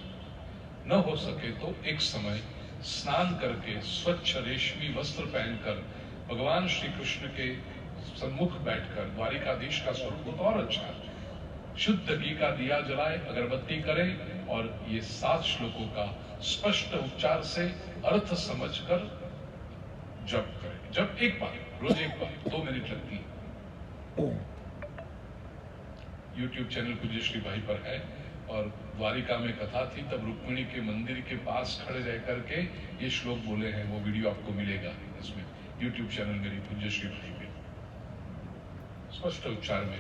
न हो सके तो एक समय स्नान करके स्वच्छ रेशमी वस्त्र पहनकर भगवान श्री कृष्ण के सम्मुख बैठकर, द्वारिकाधीश का स्वरूप और अच्छा, शुद्ध घी का दिया जलाए, अगरबत्ती करें और ये 7 श्लोकों का स्पष्ट उच्चार से अर्थ समझकर जप करें। जब एक बार, रोज एक बार 2 मिनट लगती है। YouTube चैनल पूज्य श्री भाई पर है। और द्वारिका में कथा थी, तब रुक्मिणी के मंदिर के पास खड़े रह करके ये श्लोक बोले हैं। वो वीडियो आपको मिलेगा इसमें, YouTube चैनल मेरी पूज्य श्री भाई में स्पष्ट उच्चार में।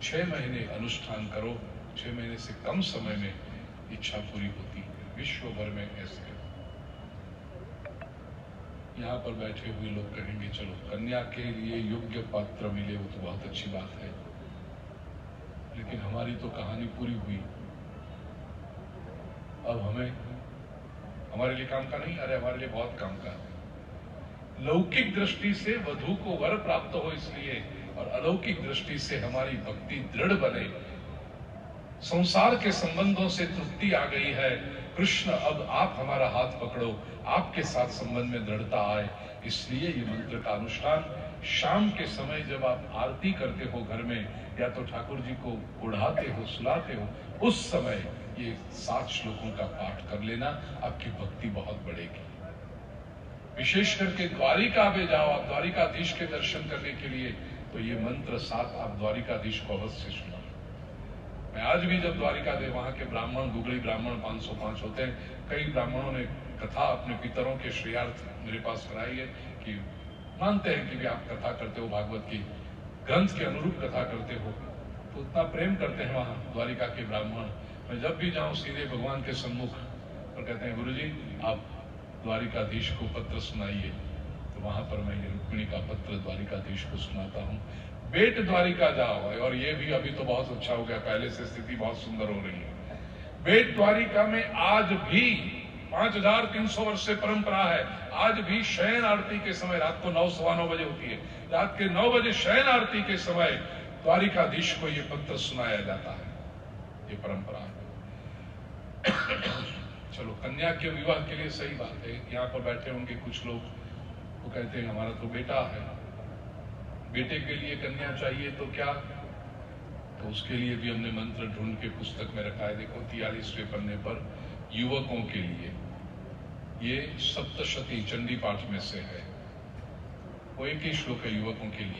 6 महीने अनुष्ठान करो, 6 महीने से कम समय में इच्छा पूरी होती है। विश्व भर में ऐसे यहाँ पर बैठे हुए लोग कहेंगे चलो कन्या के लिए योग्य पात्र मिले, वो तो बहुत अच्छी बात है। लेकिन हमारी तो कहानी पूरी हुई। अब हमें हमारे लिए काम का नहीं, अरे हमारे लिए बहुत काम का है। लौकिक दृष्टि से वधू को वर प्राप्त हो इसलिए, और अलौकिक दृष्टि से हमारी भक्ति दृढ़ बने। संसार के संबंधों से तृप्ति आ गई है, कृष्ण अब आप हमारा हाथ पकड़ो, आपके साथ संबंध में दृढ़ता आए, इसलिए ये मंत्र का अनुष्ठान शाम के समय जब आप आरती करते हो घर में, या तो ठाकुर जी को उड़ाते हो, सुलाते हो, उस समय ये 7 श्लोकों का पाठ कर लेना, आपकी भक्ति बहुत बढ़ेगी। विशेष करके द्वारिका में जाओ आप द्वारिकाधीश के दर्शन करने के लिए, तो ये मंत्र 7 आप द्वारिकाधीश को अवश्य सुना। मैं आज भी जब द्वारिका दे, वहां के ब्राह्मण, गुगली ब्राह्मण 505 होते हैं, कई ब्राह्मणों ने कथा अपने पितरों के श्रेयार्थ मेरे पास कराई है कि मानते हैं कि भी आप कथा करते हो, भागवत की ग्रंथ के अनुरूप कथा करते हो, तो उतना प्रेम करते हैं वहां द्वारिका के ब्राह्मण। मैं जब भी जाऊं सीधे भगवान के सम्मुख और कहते हैं गुरुजी आप द्वारिकाधीश को पत्र सुनाइए, तो वहां पर मैं रुक्मिणी का पत्र द्वारिकाधीश को सुनाता हूँ। बेट द्वारिका जाओ, और ये भी अभी तो बहुत अच्छा हो गया, पहले से स्थिति बहुत सुंदर हो रही है। बेट द्वारिका में आज भी 5300 वर्ष से परंपरा है, आज भी शयन आरती के समय, रात को 9, सवा 9 बजे होती है, रात के 9 बजे शयन आरती के समय द्वारिकाधीश को ये पत्र सुनाया जाता है, ये परंपरा है। चलो, कन्या के विवाह के लिए सही बात है, यहाँ पर बैठे होंगे कुछ लोग, वो कहते हैं हमारा तो बेटा है, बेटे के लिए कन्या चाहिए तो क्या, तो उसके लिए भी हमने मंत्र ढूंढ के पुस्तक में रखा है। देखो 43वें पन्ने पर युवकों के लिए, ये सप्तशती चंडी पाठ में से है, वो एक ही श्लोक है युवकों के लिए।